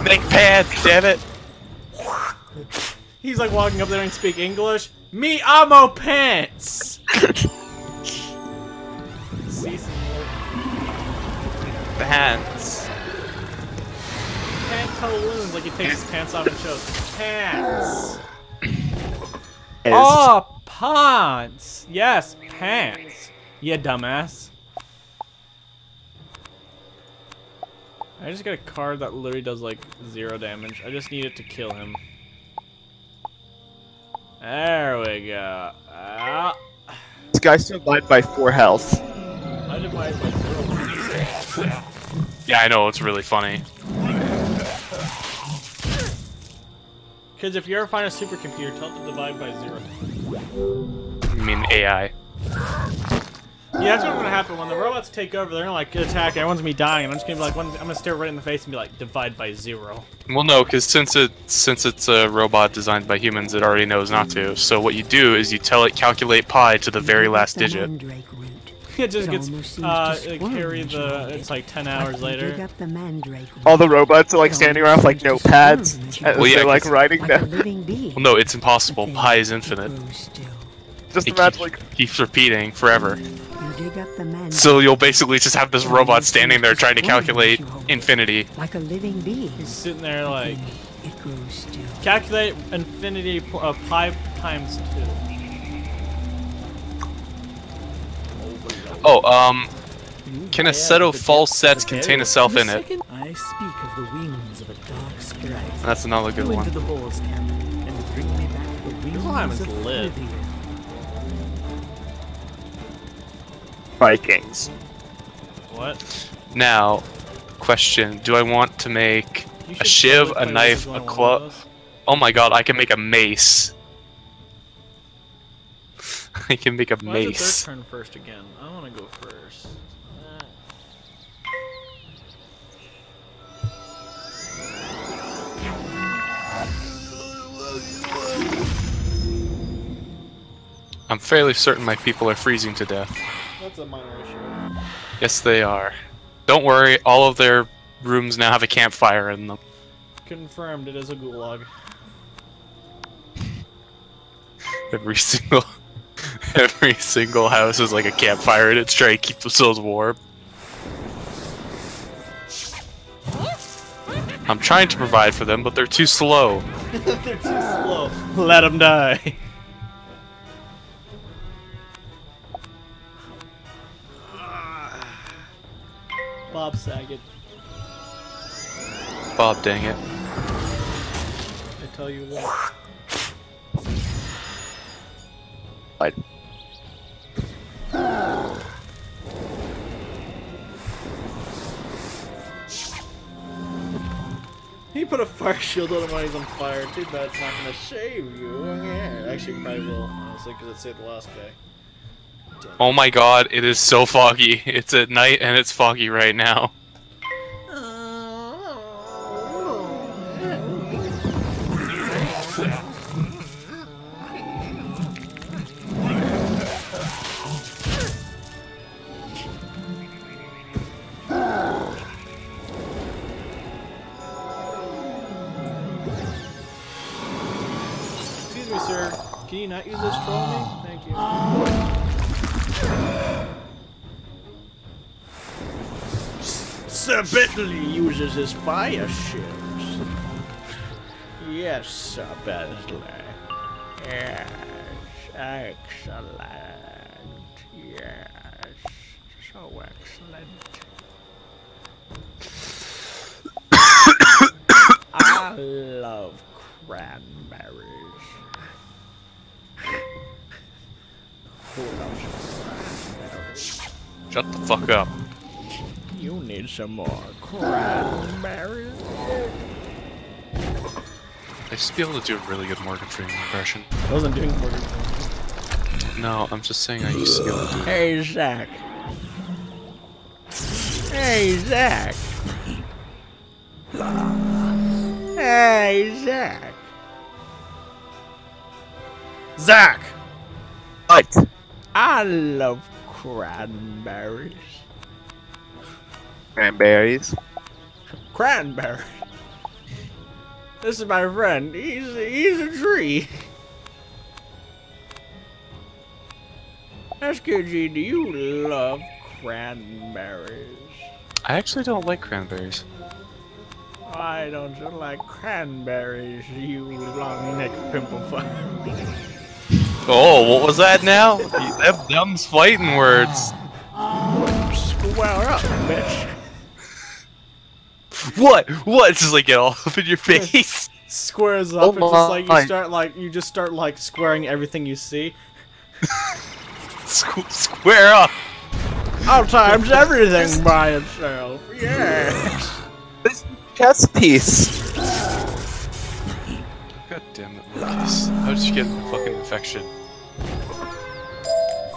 Make pants, damn it! He's like walking up there and speak English. Me amo pants. Pants. Pantaloons, like he takes his pants off and shows. Pants. Oh, pants. Yes, pants. Yeah, dumbass. I just got a card that literally does like 0 damage. I just need it to kill him. There we go. This guy still died by 4 health. I divide by 0. Yeah, I know, it's really funny. Because if you ever find a supercomputer, tell it to divide by 0. You mean AI? Yeah, that's what's gonna happen when the robots take over. They're gonna like attack. Everyone's gonna be dying, and I'm just gonna be like, I'm gonna stare right in the face and be like, divide by 0. Well, no, because since it's a robot designed by humans, it already knows not to. So what you do is you tell it calculate pi to the very last digit. It just gets carry the. It's like 10 hours later. All the robots are like standing around with like notepads, and Well, yeah, they're like writing down. Well, no, it's impossible. Pi is infinite. Just It imagine like keeps repeating forever. So you'll basically just have this robot standing there trying to calculate infinity. Like a living being. He's sitting there like, It grows still. calculate infinity pi times 2. Oh, can a set of false sets contain a self in it? I speak of the wings of a dark sprite. That's another good Go into one. the balls camp and bring me back the wings Valheim's of lit. Oblivion. Vikings. What? Now, question: do I want to make You a should shiv, totally a play knife, a Wizard101 club? with us. Oh my god, I can make a mace. I can make a Why is it mace. their turn first again? I want to go first. I'm fairly certain my people are freezing to death. That's a minor issue. Yes, they are. Don't worry, all of their rooms now have a campfire in them. Confirmed, it is a gulag. Every single house is like a campfire in it, trying to keep themselves warm. I'm trying to provide for them, but they're too slow. They're too slow. Let them die. Bob Saget. Bob, dang it. I tell you what. Right. He put a fire shield on him while he's on fire. Too bad it's not gonna save you. Yeah. Actually, it probably will, honestly, because it saved the last guy. Oh my god, it is so foggy. It's at night and it's foggy right now. Excuse me, sir. Can you not use this troll on me? Thank you. Sir Bentley uses his fire shields. Yes, Sir Bentley. Yes, excellent. Yes, so excellent. I love cranberries. Who loves cranberries? Shut the fuck up. You need some more cranberries. I used to be able to do a really good Morgan Freeman impression. I wasn't doing Morgan Freeman. No, I'm just saying I used to be able to do it. Hey, Zach. Hey, Zach. Hey, Zach. Zach! What? I love cranberries. Cranberries. Cranberry. This is my friend. He's a tree. SKG, do you love cranberries? I actually don't like cranberries. Why don't you like cranberries, you long-necked pimple fuck? Oh, what was that now? Them's fighting words. Square up, bitch. What? What? It's just like get all up in your face. Squares up. It's just like you just start like squaring everything you see. Square up. All times everything by itself. Yes. This chess piece. God damn it, Lucas. How did you get a fucking infection?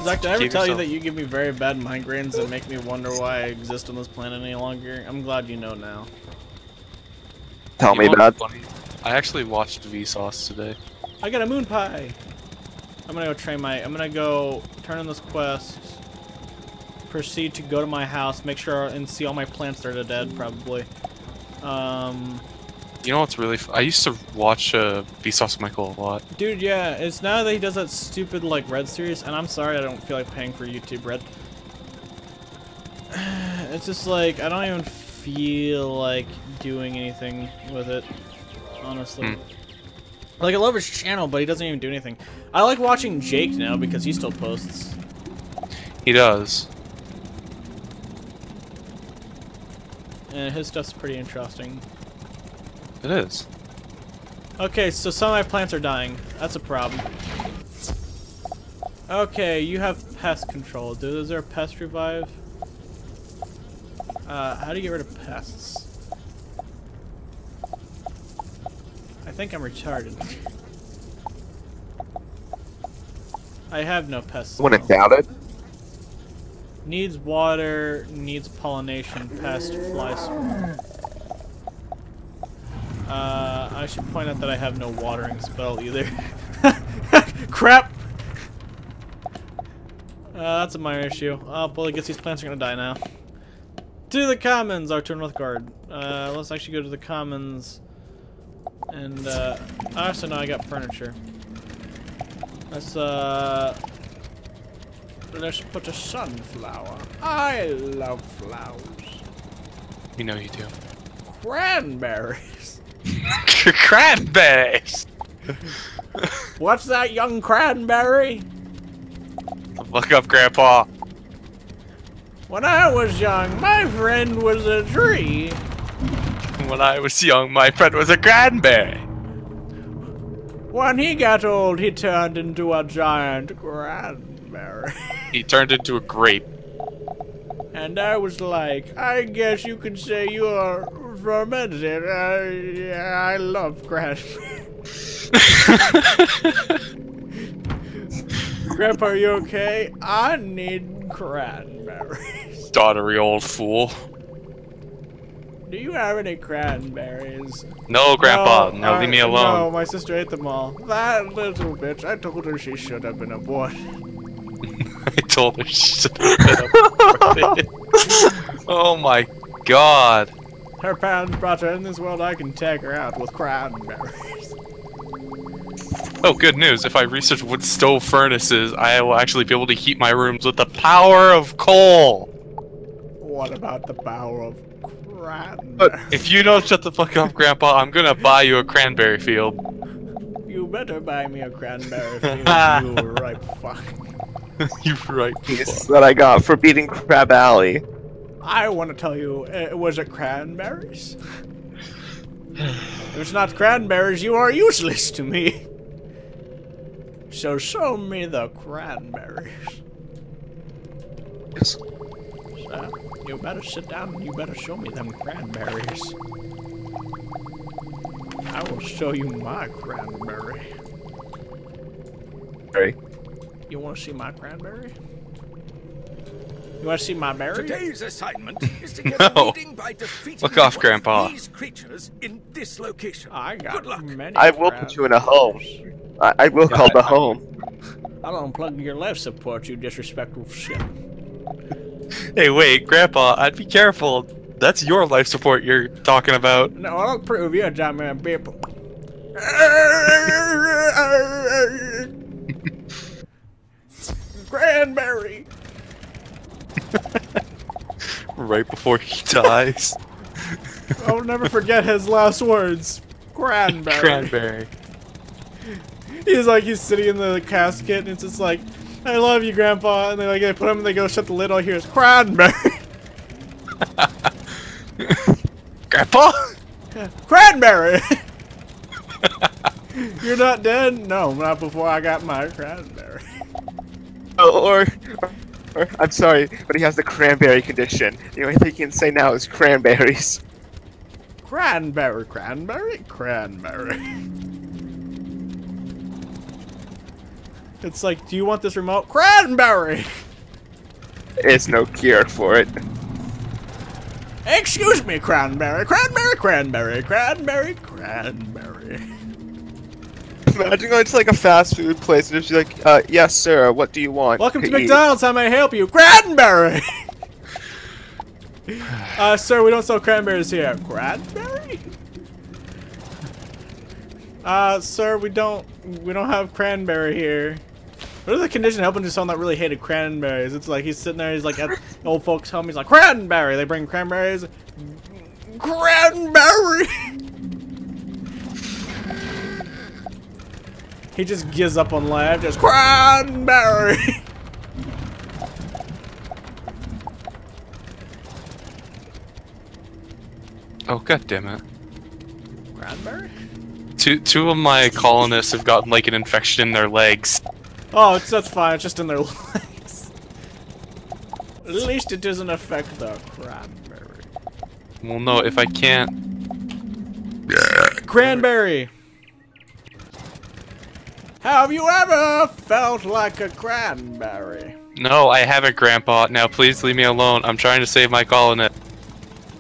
Zach, did I ever tell you that you give me very bad migraines that make me wonder why I exist on this planet any longer? I'm glad you know now. Tell me about. I actually watched Vsauce today. I got a moon pie. I'm gonna go train my. I'm gonna go turn in this quest. Proceed to go to my house, make sure and see all my plants that are dead, probably. You know what's really? I used to watch Vsauce Michael a lot. Dude, yeah, it's now that he does that stupid like Red series, and I'm sorry I don't feel like paying for YouTube Red. It's just like I don't even feel like doing anything with it, honestly. Like I love his channel, but he doesn't even do anything. I like watching Jake now because he still posts. He does. And his stuff's pretty interesting. It is. Okay, so some of my plants are dying. That's a problem. Okay, you have pest control. Is there a pest revive? How do you get rid of pests? I think I'm retarded. I have no pests. Wouldn't doubt it. Needs water, needs pollination, pest, fly swarm. I should point out that I have no watering spell either. Crap! That's a minor issue. Oh, well, I guess these plants are gonna die now. To the commons, our turn Northgard. Let's actually go to the commons. And, actually, no, I got furniture. Let's put a sunflower. I love flowers. You know you do. Cranberries. Cranberries! What's that, young cranberry? Look up, Grandpa. When I was young, my friend was a tree. When I was young, my friend was a cranberry. When he got old, he turned into a giant cranberry. He turned into a grape. And I was like, I guess you could say you're fermented. I love cranberries. Grandpa, are you okay? I need cranberries. Daughtery old fool. Do you have any cranberries? No, Grandpa. No, leave me alone. No, my sister ate them all. That little bitch. I told her she should have been aborted. I told her she should have been aborted. Oh my god. Her parents brought her in this world. I can take her out with cranberries. Oh, good news. If I research wood stove furnaces, I will actually be able to heat my rooms with the power of coal. What about the power of cranberries? But if you don't shut the fuck up, Grandpa, I'm gonna buy you a cranberry field. You better buy me a cranberry field, you ripe fuck. You right. Piece that I got for beating Crab Alley. I want to tell you, was it cranberries? If it's not cranberries, you are useless to me. So show me the cranberries. Yes. So, you better sit down and you better show me them cranberries. I will show you my cranberry. Sorry. You want to see my cranberry? You want to see my berry? Today's assignment is to get a reading by defeating Look off, one Grandpa. of these creatures in this location. I got Good luck. many I will put you in a home. I will call the home. I'll unplug your life support, you disrespectful shit. Hey, wait, Grandpa, I'd be careful. That's your life support you're talking about. No, I'll prove you're a giant people. Cranberry. Right before he dies. I'll never forget his last words. Cranberry. Cranberry. He's sitting in the casket and it's just like, I love you, Grandpa. And they put him and they go shut the lid. All I hear is Cranberry. Grandpa? Cranberry. You're not dead? No, not before I got my cranberry. Or I'm sorry, but he has the cranberry condition. The only thing he can say now is cranberries. Cranberry, cranberry, cranberry. It's like, do you want this remote? Cranberry! There's no cure for it. Excuse me, cranberry, cranberry, cranberry, cranberry, cranberry. Imagine going to like a fast food place and just be like, yes sir, what do you want? Welcome to eat? McDonald's, how may I help you? Cranberry! Sir, we don't sell cranberries here. Cranberry? Sir, we don't have cranberry here. What is the condition helping to someone that really hated cranberries? It's like he's sitting there, he's like at the old folks' home, he's like, cranberry! They bring cranberries. Cranberry! He just gives up on life, just cranberry! Oh, god damn it. Cranberry? Two of my colonists have gotten like an infection in their legs. Oh, that's fine, it's just in their legs. At least it doesn't affect the cranberry. Well, no, if I can't... Cranberry! Have you ever felt like a cranberry? No, I haven't, Grandpa. Now please leave me alone. I'm trying to save my colonist.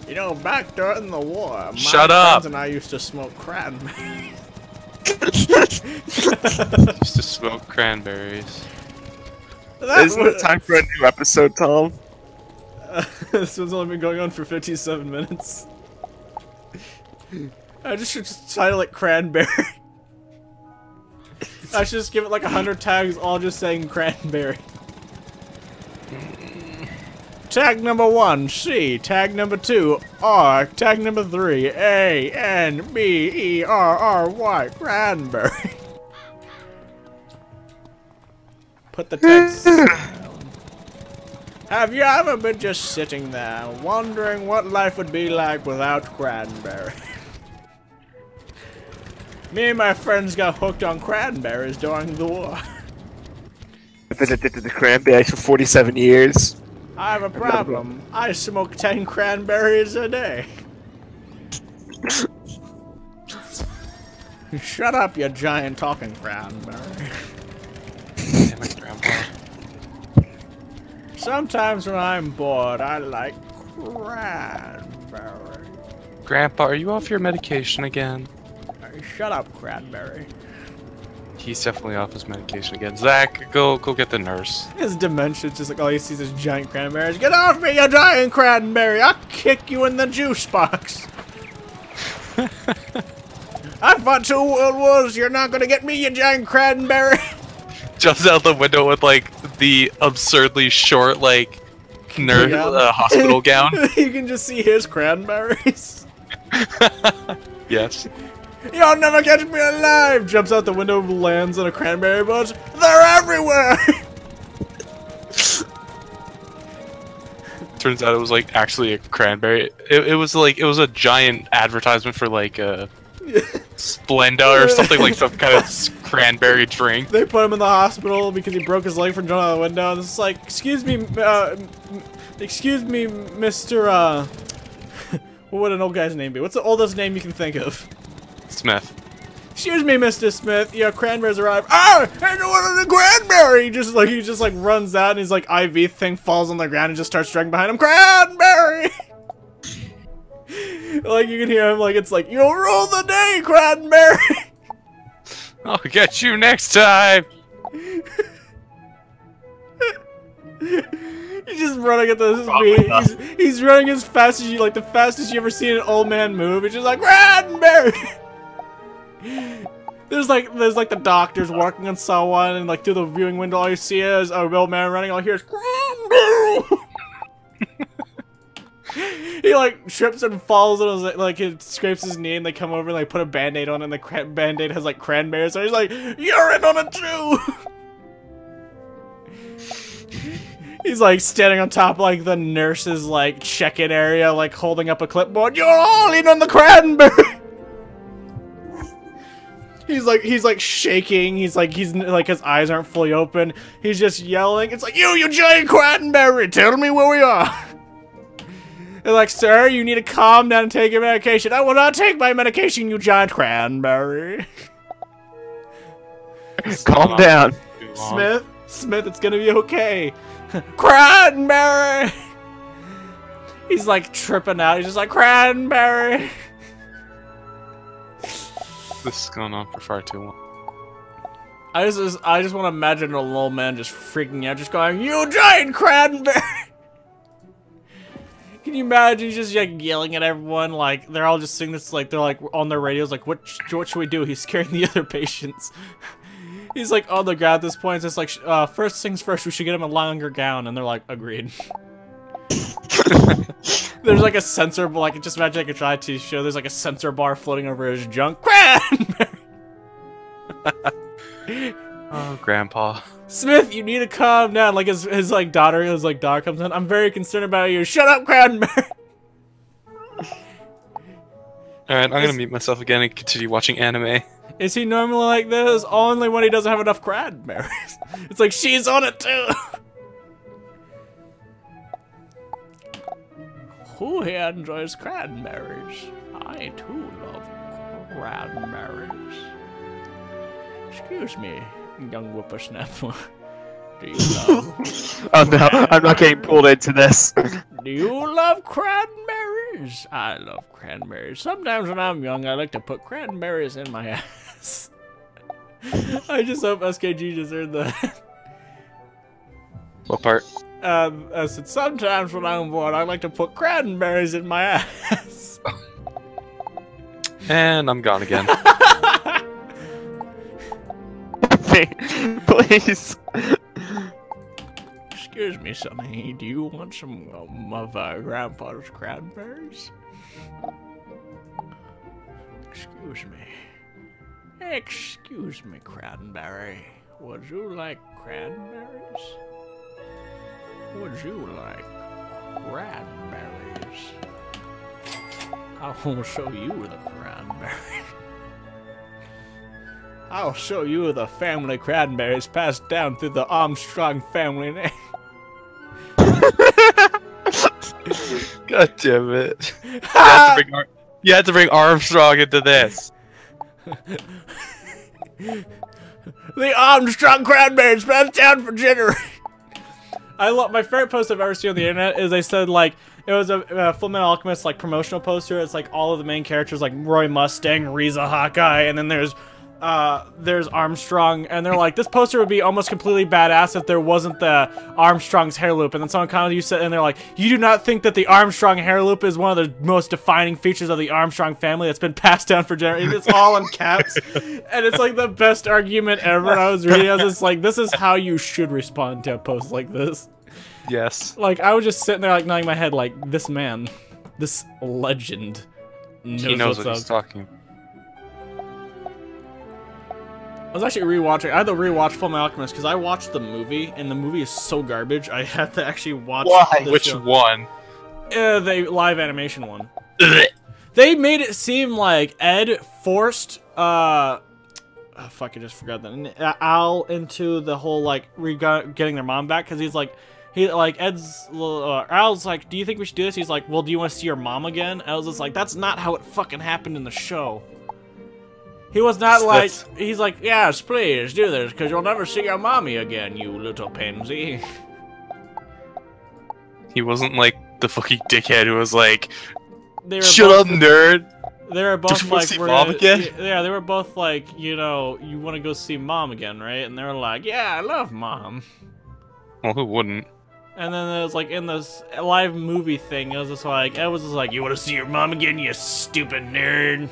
You know, back during the war, my Shut up! friends and I used to smoke cranberry. Used to smoke cranberries. Isn't it time for a new episode, Tom? This one's only been going on for 57 minutes. I should just title it Cranberry. I should just give it like 100 tags, all just saying Cranberry. Tag number 1, C. Tag number 2, R. Tag number 3, A, N, B, E, R, R, Y. Cranberry. Put the text down. Have you ever been just sitting there, wondering what life would be like without cranberry? Me and my friends got hooked on cranberries during the war. I've been addicted to cranberries for 47 years. I have a problem. I smoke 10 cranberries a day. Shut up, you giant talking cranberry. Damn it, Grandpa. Sometimes when I'm bored, I like cranberry. Grandpa, are you off your medication again? Shut up, cranberry. He's definitely off his medication again. Zach, go get the nurse. His dementia, just like all he sees is giant cranberries. Get off me, you giant cranberry! I'll kick you in the juice box. I fought 2 world wars. You're not gonna get me, you giant cranberry. Jumps out the window with like the absurdly short like nurse hospital gown. You can just see his cranberries. Yes. You'll never catch me alive! Jumps out the window, lands on a cranberry bush. They're everywhere! Turns out it was like actually a cranberry. It was a giant advertisement for like Splenda or something, like some kind of cranberry drink. They put him in the hospital because he broke his leg from jumping out the window. And it's like, excuse me, Mr. What would an old guy's name be? What's the oldest name you can think of? Smith. Excuse me, Mr. Smith. Your cranberries arrived. Ah! I don't want a cranberry! He just runs out and his like IV thing falls on the ground and just starts dragging behind him. Cranberry! Like you can hear him like it's like, you'll rule the day, cranberry! I'll get you next time! He's just running at the speed. He's running as fast as the fastest you ever seen an old man move. It's just like cranberry. There's like the doctors working on someone, and like through the viewing window, all you see is a real man running. All you hear is Cranberry. He like trips and falls, and like he scrapes his knee, and they come over and like put a band-aid on, and the band-aid has like cranberries. So he's like, "You're in on it too." He's like standing on top of like the nurse's like check-in area, like holding up a clipboard. You're all in on the cranberry. He's like shaking. He's like his eyes aren't fully open. He's just yelling. It's like, you giant cranberry, tell me where we are. They're like, sir, you need to calm down and take your medication. I will not take my medication, you giant cranberry. Calm down. Smith, it's gonna be okay. Cranberry. He's like tripping out. He's just like, cranberry. This is going on for far too long. I just want to imagine a little man just freaking out, just going, "You giant cranberry!" Can you imagine? He's just like yelling at everyone, like they're all just singing this, like they're like on their radios, like what should we do? He's scaring the other patients. He's like on the ground at this point. It's like first things first, we should get him a longer gown, and they're like, agreed. There's like a sensor, like just imagine like a try to show. There's like a sensor bar floating over his junk. Cranberry. Oh, Grandpa. Smith, you need to calm down. Like his daughter comes in. I'm very concerned about you. Shut up, Cranberry. Alright, I'm gonna mute myself again and continue watching anime. Is he normally like this? Only when he doesn't have enough cranberries. It's like she's on it too. Who here enjoys cranberries? I too love cranberries. Excuse me, young whippersnapper. Do you love... Oh no, I'm not getting pulled into this. Do you love cranberries? I love cranberries. Sometimes when I'm young, I like to put cranberries in my ass. I just hope SKG just heard that. What part? I said, sometimes when I'm bored, I like to put cranberries in my ass. And I'm gone again. Please. Excuse me, Sonny. Do you want some of Grandpa's cranberries? Excuse me. Excuse me, Cranberry. Would you like cranberries? Would you like cranberries? I will show you the cranberries. I'll show you the family cranberries passed down through the Armstrong family name. God damn it. You had to bring Armstrong into this. The Armstrong cranberries passed down for generations. I love my favorite post I've ever seen on the internet is they said like it was a Full Metal Alchemist like promotional poster. It's like all of the main characters like Roy Mustang, Riza Hawkeye, and then there's Armstrong, and they're like, this poster would be almost completely badass if there wasn't the Armstrong's hair loop. And then someone commented, you said, and they're like, you do not think that the Armstrong hair loop is one of the most defining features of the Armstrong family that's been passed down for generations? It's all in caps, and it's like the best argument ever. And I was reading, I was just like, this is how you should respond to a post like this. Yes. Like, I was just sitting there like nodding my head like, this man, this legend knows what he's talking. I was actually rewatching. I had to rewatch Full Metal Alchemist because I watched the movie, and the movie is so garbage. I had to actually watch. Why? Which show. one? The live animation one. They made it seem like Ed forced oh, fuck, I just forgot that. Al into the whole like getting their mom back because he's like. Al's like, do you think we should do this? He's like, well, do you want to see your mom again? I was just like, that's not how it fucking happened in the show. He was not like, he's like, yes, please do this, because you'll never see your mommy again, you little pansy. He wasn't like the fucking dickhead who was like, shut up, nerd. They were both like, like, see mom again? Yeah, they were both like, you know, you want to go see mom again, right? And they were like, yeah, I love mom. Well, who wouldn't? And then it was like in this live movie thing, it was just like, you want to see your mom again, you stupid nerd?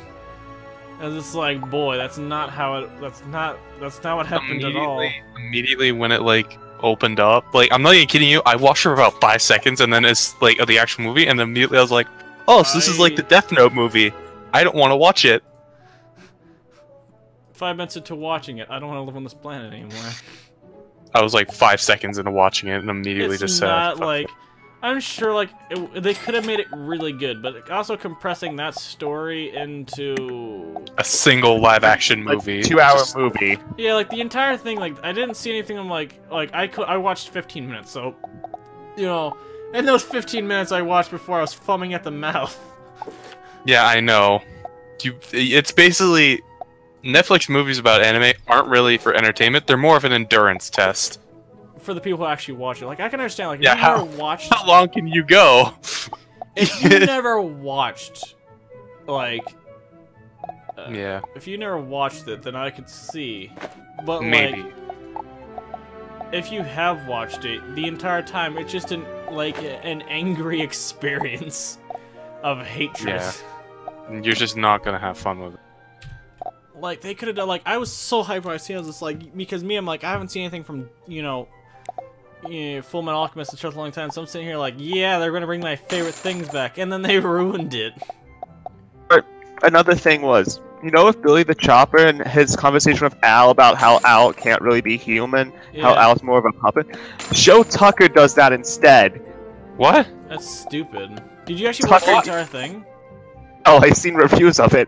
And it's like, boy, that's not how it. That's not what happened at all. Immediately when it like opened up, like I'm not even kidding you. I watched for about 5 seconds, and then it's like the actual movie, and then immediately I was like, oh, so this is like the Death Note movie. I don't want to watch it. 5 minutes into watching it, I don't want to live on this planet anymore. I was like 5 seconds into watching it, and immediately just said, not like. I'm sure, like, they could have made it really good, but also compressing that story into a single live-action movie, 2-hour movie. Yeah, like the entire thing. Like, I didn't see anything. I'm like I watched 15 minutes, so you know, in those 15 minutes I watched before I was foaming at the mouth. Yeah, I know. It's basically Netflix movies about anime aren't really for entertainment. They're more of an endurance test. For the people who actually watch it. Like, I can understand, like, if yeah, you never watched... How long can you go? If you never watched, like... yeah. If you never watched it, then I could see. But, maybe. like... If you have watched it, the entire time, it's just an angry experience of hatred. Yeah. You're just not gonna have fun with it. Like, they could have done, like, I was so hyped when I seen it. I was just like, because I'm like, I haven't seen anything from, you know, Full Metal Alchemist in such a long time, so I'm sitting here like, yeah, they're gonna bring my favorite things back, and then they ruined it. But another thing was, you know, with Billy the Chopper and his conversation with Al about how Al can't really be human, how Al's more of a puppet, Joe Tucker does that instead. What? That's stupid. Did you actually watch the entire thing? Oh, I've seen reviews of it.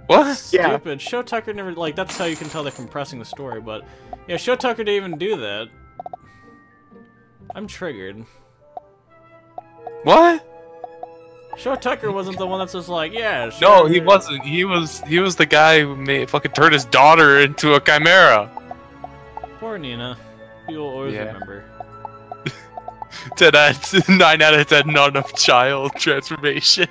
What? Stupid. Yeah. Show Tucker never, like, that's how you can tell they're compressing the story, but yeah, Show Tucker didn't even do that. I'm triggered. What? Show Tucker wasn't the one that's just like, yeah. No, he wasn't. He was the guy who fucking turned his daughter into a chimera. Poor Nina. You'll always remember. 9 out of 10, not enough child transformation.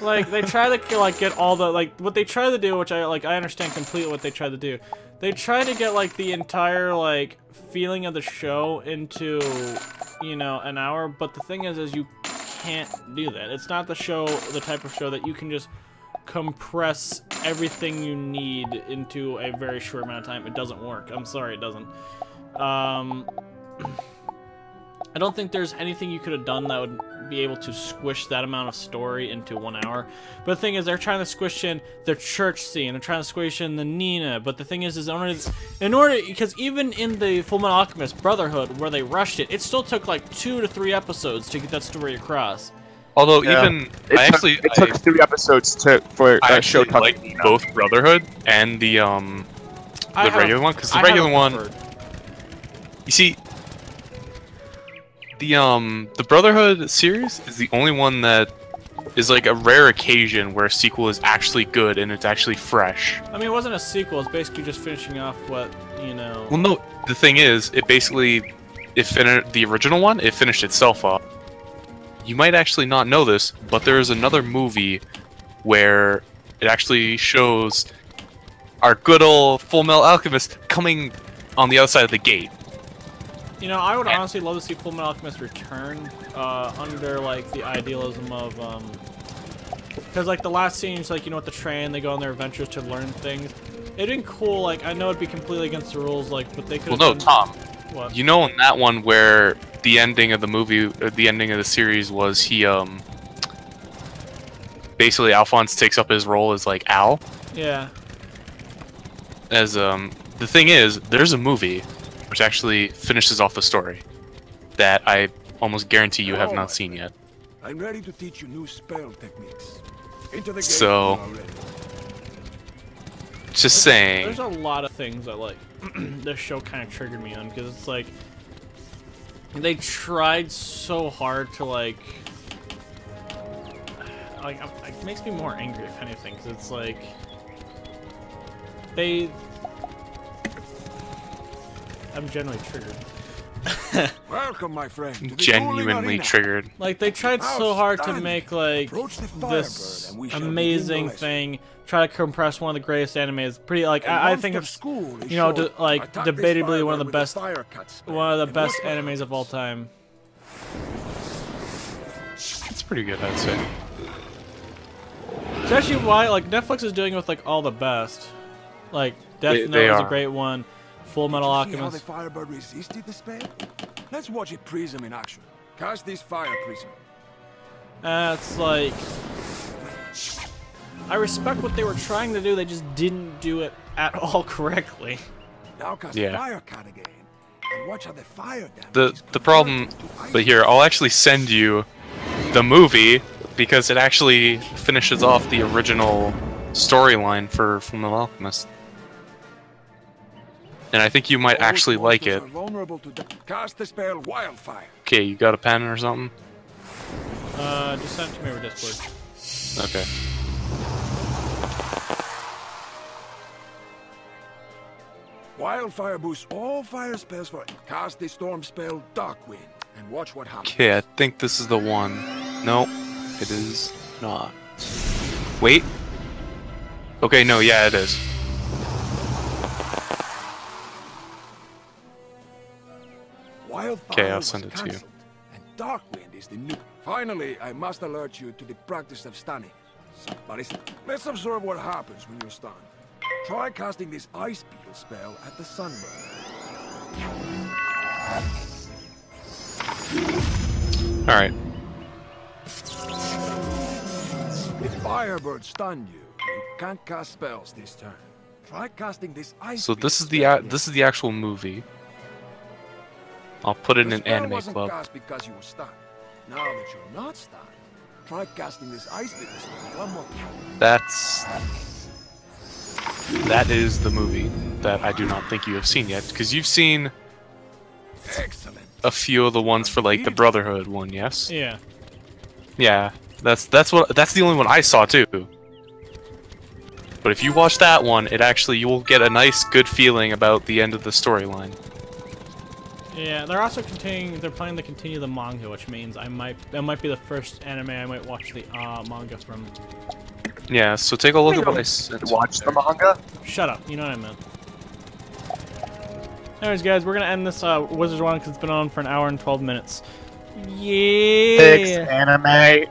Like, they try to, like, get all the, like, what they try to do, which I understand completely what they try to do. They try to get, like, the entire, like, feeling of the show into, you know, an hour, but the thing is you can't do that. It's not the type of show that you can just compress everything you need into a very short amount of time. It doesn't work. I'm sorry, it doesn't. I don't think there's anything you could have done that would be able to squish that amount of story into 1 hour. But the thing is, they're trying to squish in the church scene, they're trying to squish in the Nina, but the thing is in order, because even in the Fullmetal Alchemist Brotherhood, where they rushed it, it still took like 2 to 3 episodes to get that story across. Although even, it took 3 episodes for Show Tucker. I like both Brotherhood and the regular one, because the regular one, you see, the Brotherhood series is the only one that is like a rare occasion where a sequel is actually good and it's actually fresh. I mean, it wasn't a sequel, it's basically just finishing off what, you know... Well, no, the thing is, it basically, the original one, it finished itself up. You might actually not know this, but there is another movie where it actually shows our good old Full Metal Alchemist coming on the other side of the gate. You know, I would honestly love to see Fullmetal Alchemist return under, like, the idealism of, because, like, the last scene is, like, you know, with the train, they go on their adventures to learn things. It'd been cool, like, I know it'd be completely against the rules, like, but they could. Well, no, Tom. What? You know, in that one where the ending of the movie, or the ending of the series was he, basically Alphonse takes up his role as, like, Al. Yeah. As, the thing is, there's a movie which actually finishes off the story that I almost guarantee you have not seen yet. I'm ready to teach you new spell techniques. Into the So, just saying. There's a lot of things that, like, this show kind of triggered me on, because it's like they tried so hard to, like it makes me more angry, if anything, because it's like I'm generally triggered. Welcome, my friend. Genuinely triggered. Like, they tried so hard to make, like, this amazing thing, try to compress one of the greatest animes. Pretty, like, I think it's, you know, debatably one of the best animes of all time. It's pretty good, I'd say. It's actually why, like, Netflix is doing it with, like, all the best. Like, Death Note is a great one. Full Metal Alchemist. How the Firebird resisted the spell? Let's watch a prism in action. Cast this fire prism. It's like... I respect what they were trying to do, they just didn't do it at all correctly. Now cast fire cat again. And watch how the fire the problem... But here, I'll actually send you the movie, because it actually finishes off the original storyline for Fullmetal Alchemist. And I think you might actually like it. Cast the spell Wildfire. Okay, you got a pen or something? Just send it to me over Discord. Okay. Wildfire boosts all fire spells for it. Cast the storm spell Darkwind and watch what happens. Okay, I think this is the one. Nope, it is not. Wait. Okay, no, yeah, it is. Okay, I'll send it to you. And Darkwind is the new. Finally, I must alert you to the practice of stunning. Let's observe what happens when you're stunned. Try casting this ice beetle spell at the sunburn. Alright. If Firebird stunned you, you can't cast spells this turn. Try casting this ice. So this is the actual movie. I'll put it in Anime Club. Cast because you were stunned. Now that you're not stunned, try casting this ice beetle spell one more time. That is the movie that I do not think you have seen yet, because you've seen a few of the ones for like the Brotherhood one, yes? Yeah. Yeah, that's the only one I saw too. But if you watch that one, you will get a nice, good feeling about the end of the storyline. Yeah, they're also planning to continue the manga, which means that might be the first anime I might watch the manga from. Yeah, so take a look at what I said. Watch the manga? Shut up, you know what I meant. Anyways, guys, we're gonna end this Wizard101 because it's been on for an hour and 12 minutes. Yeah. Fix anime.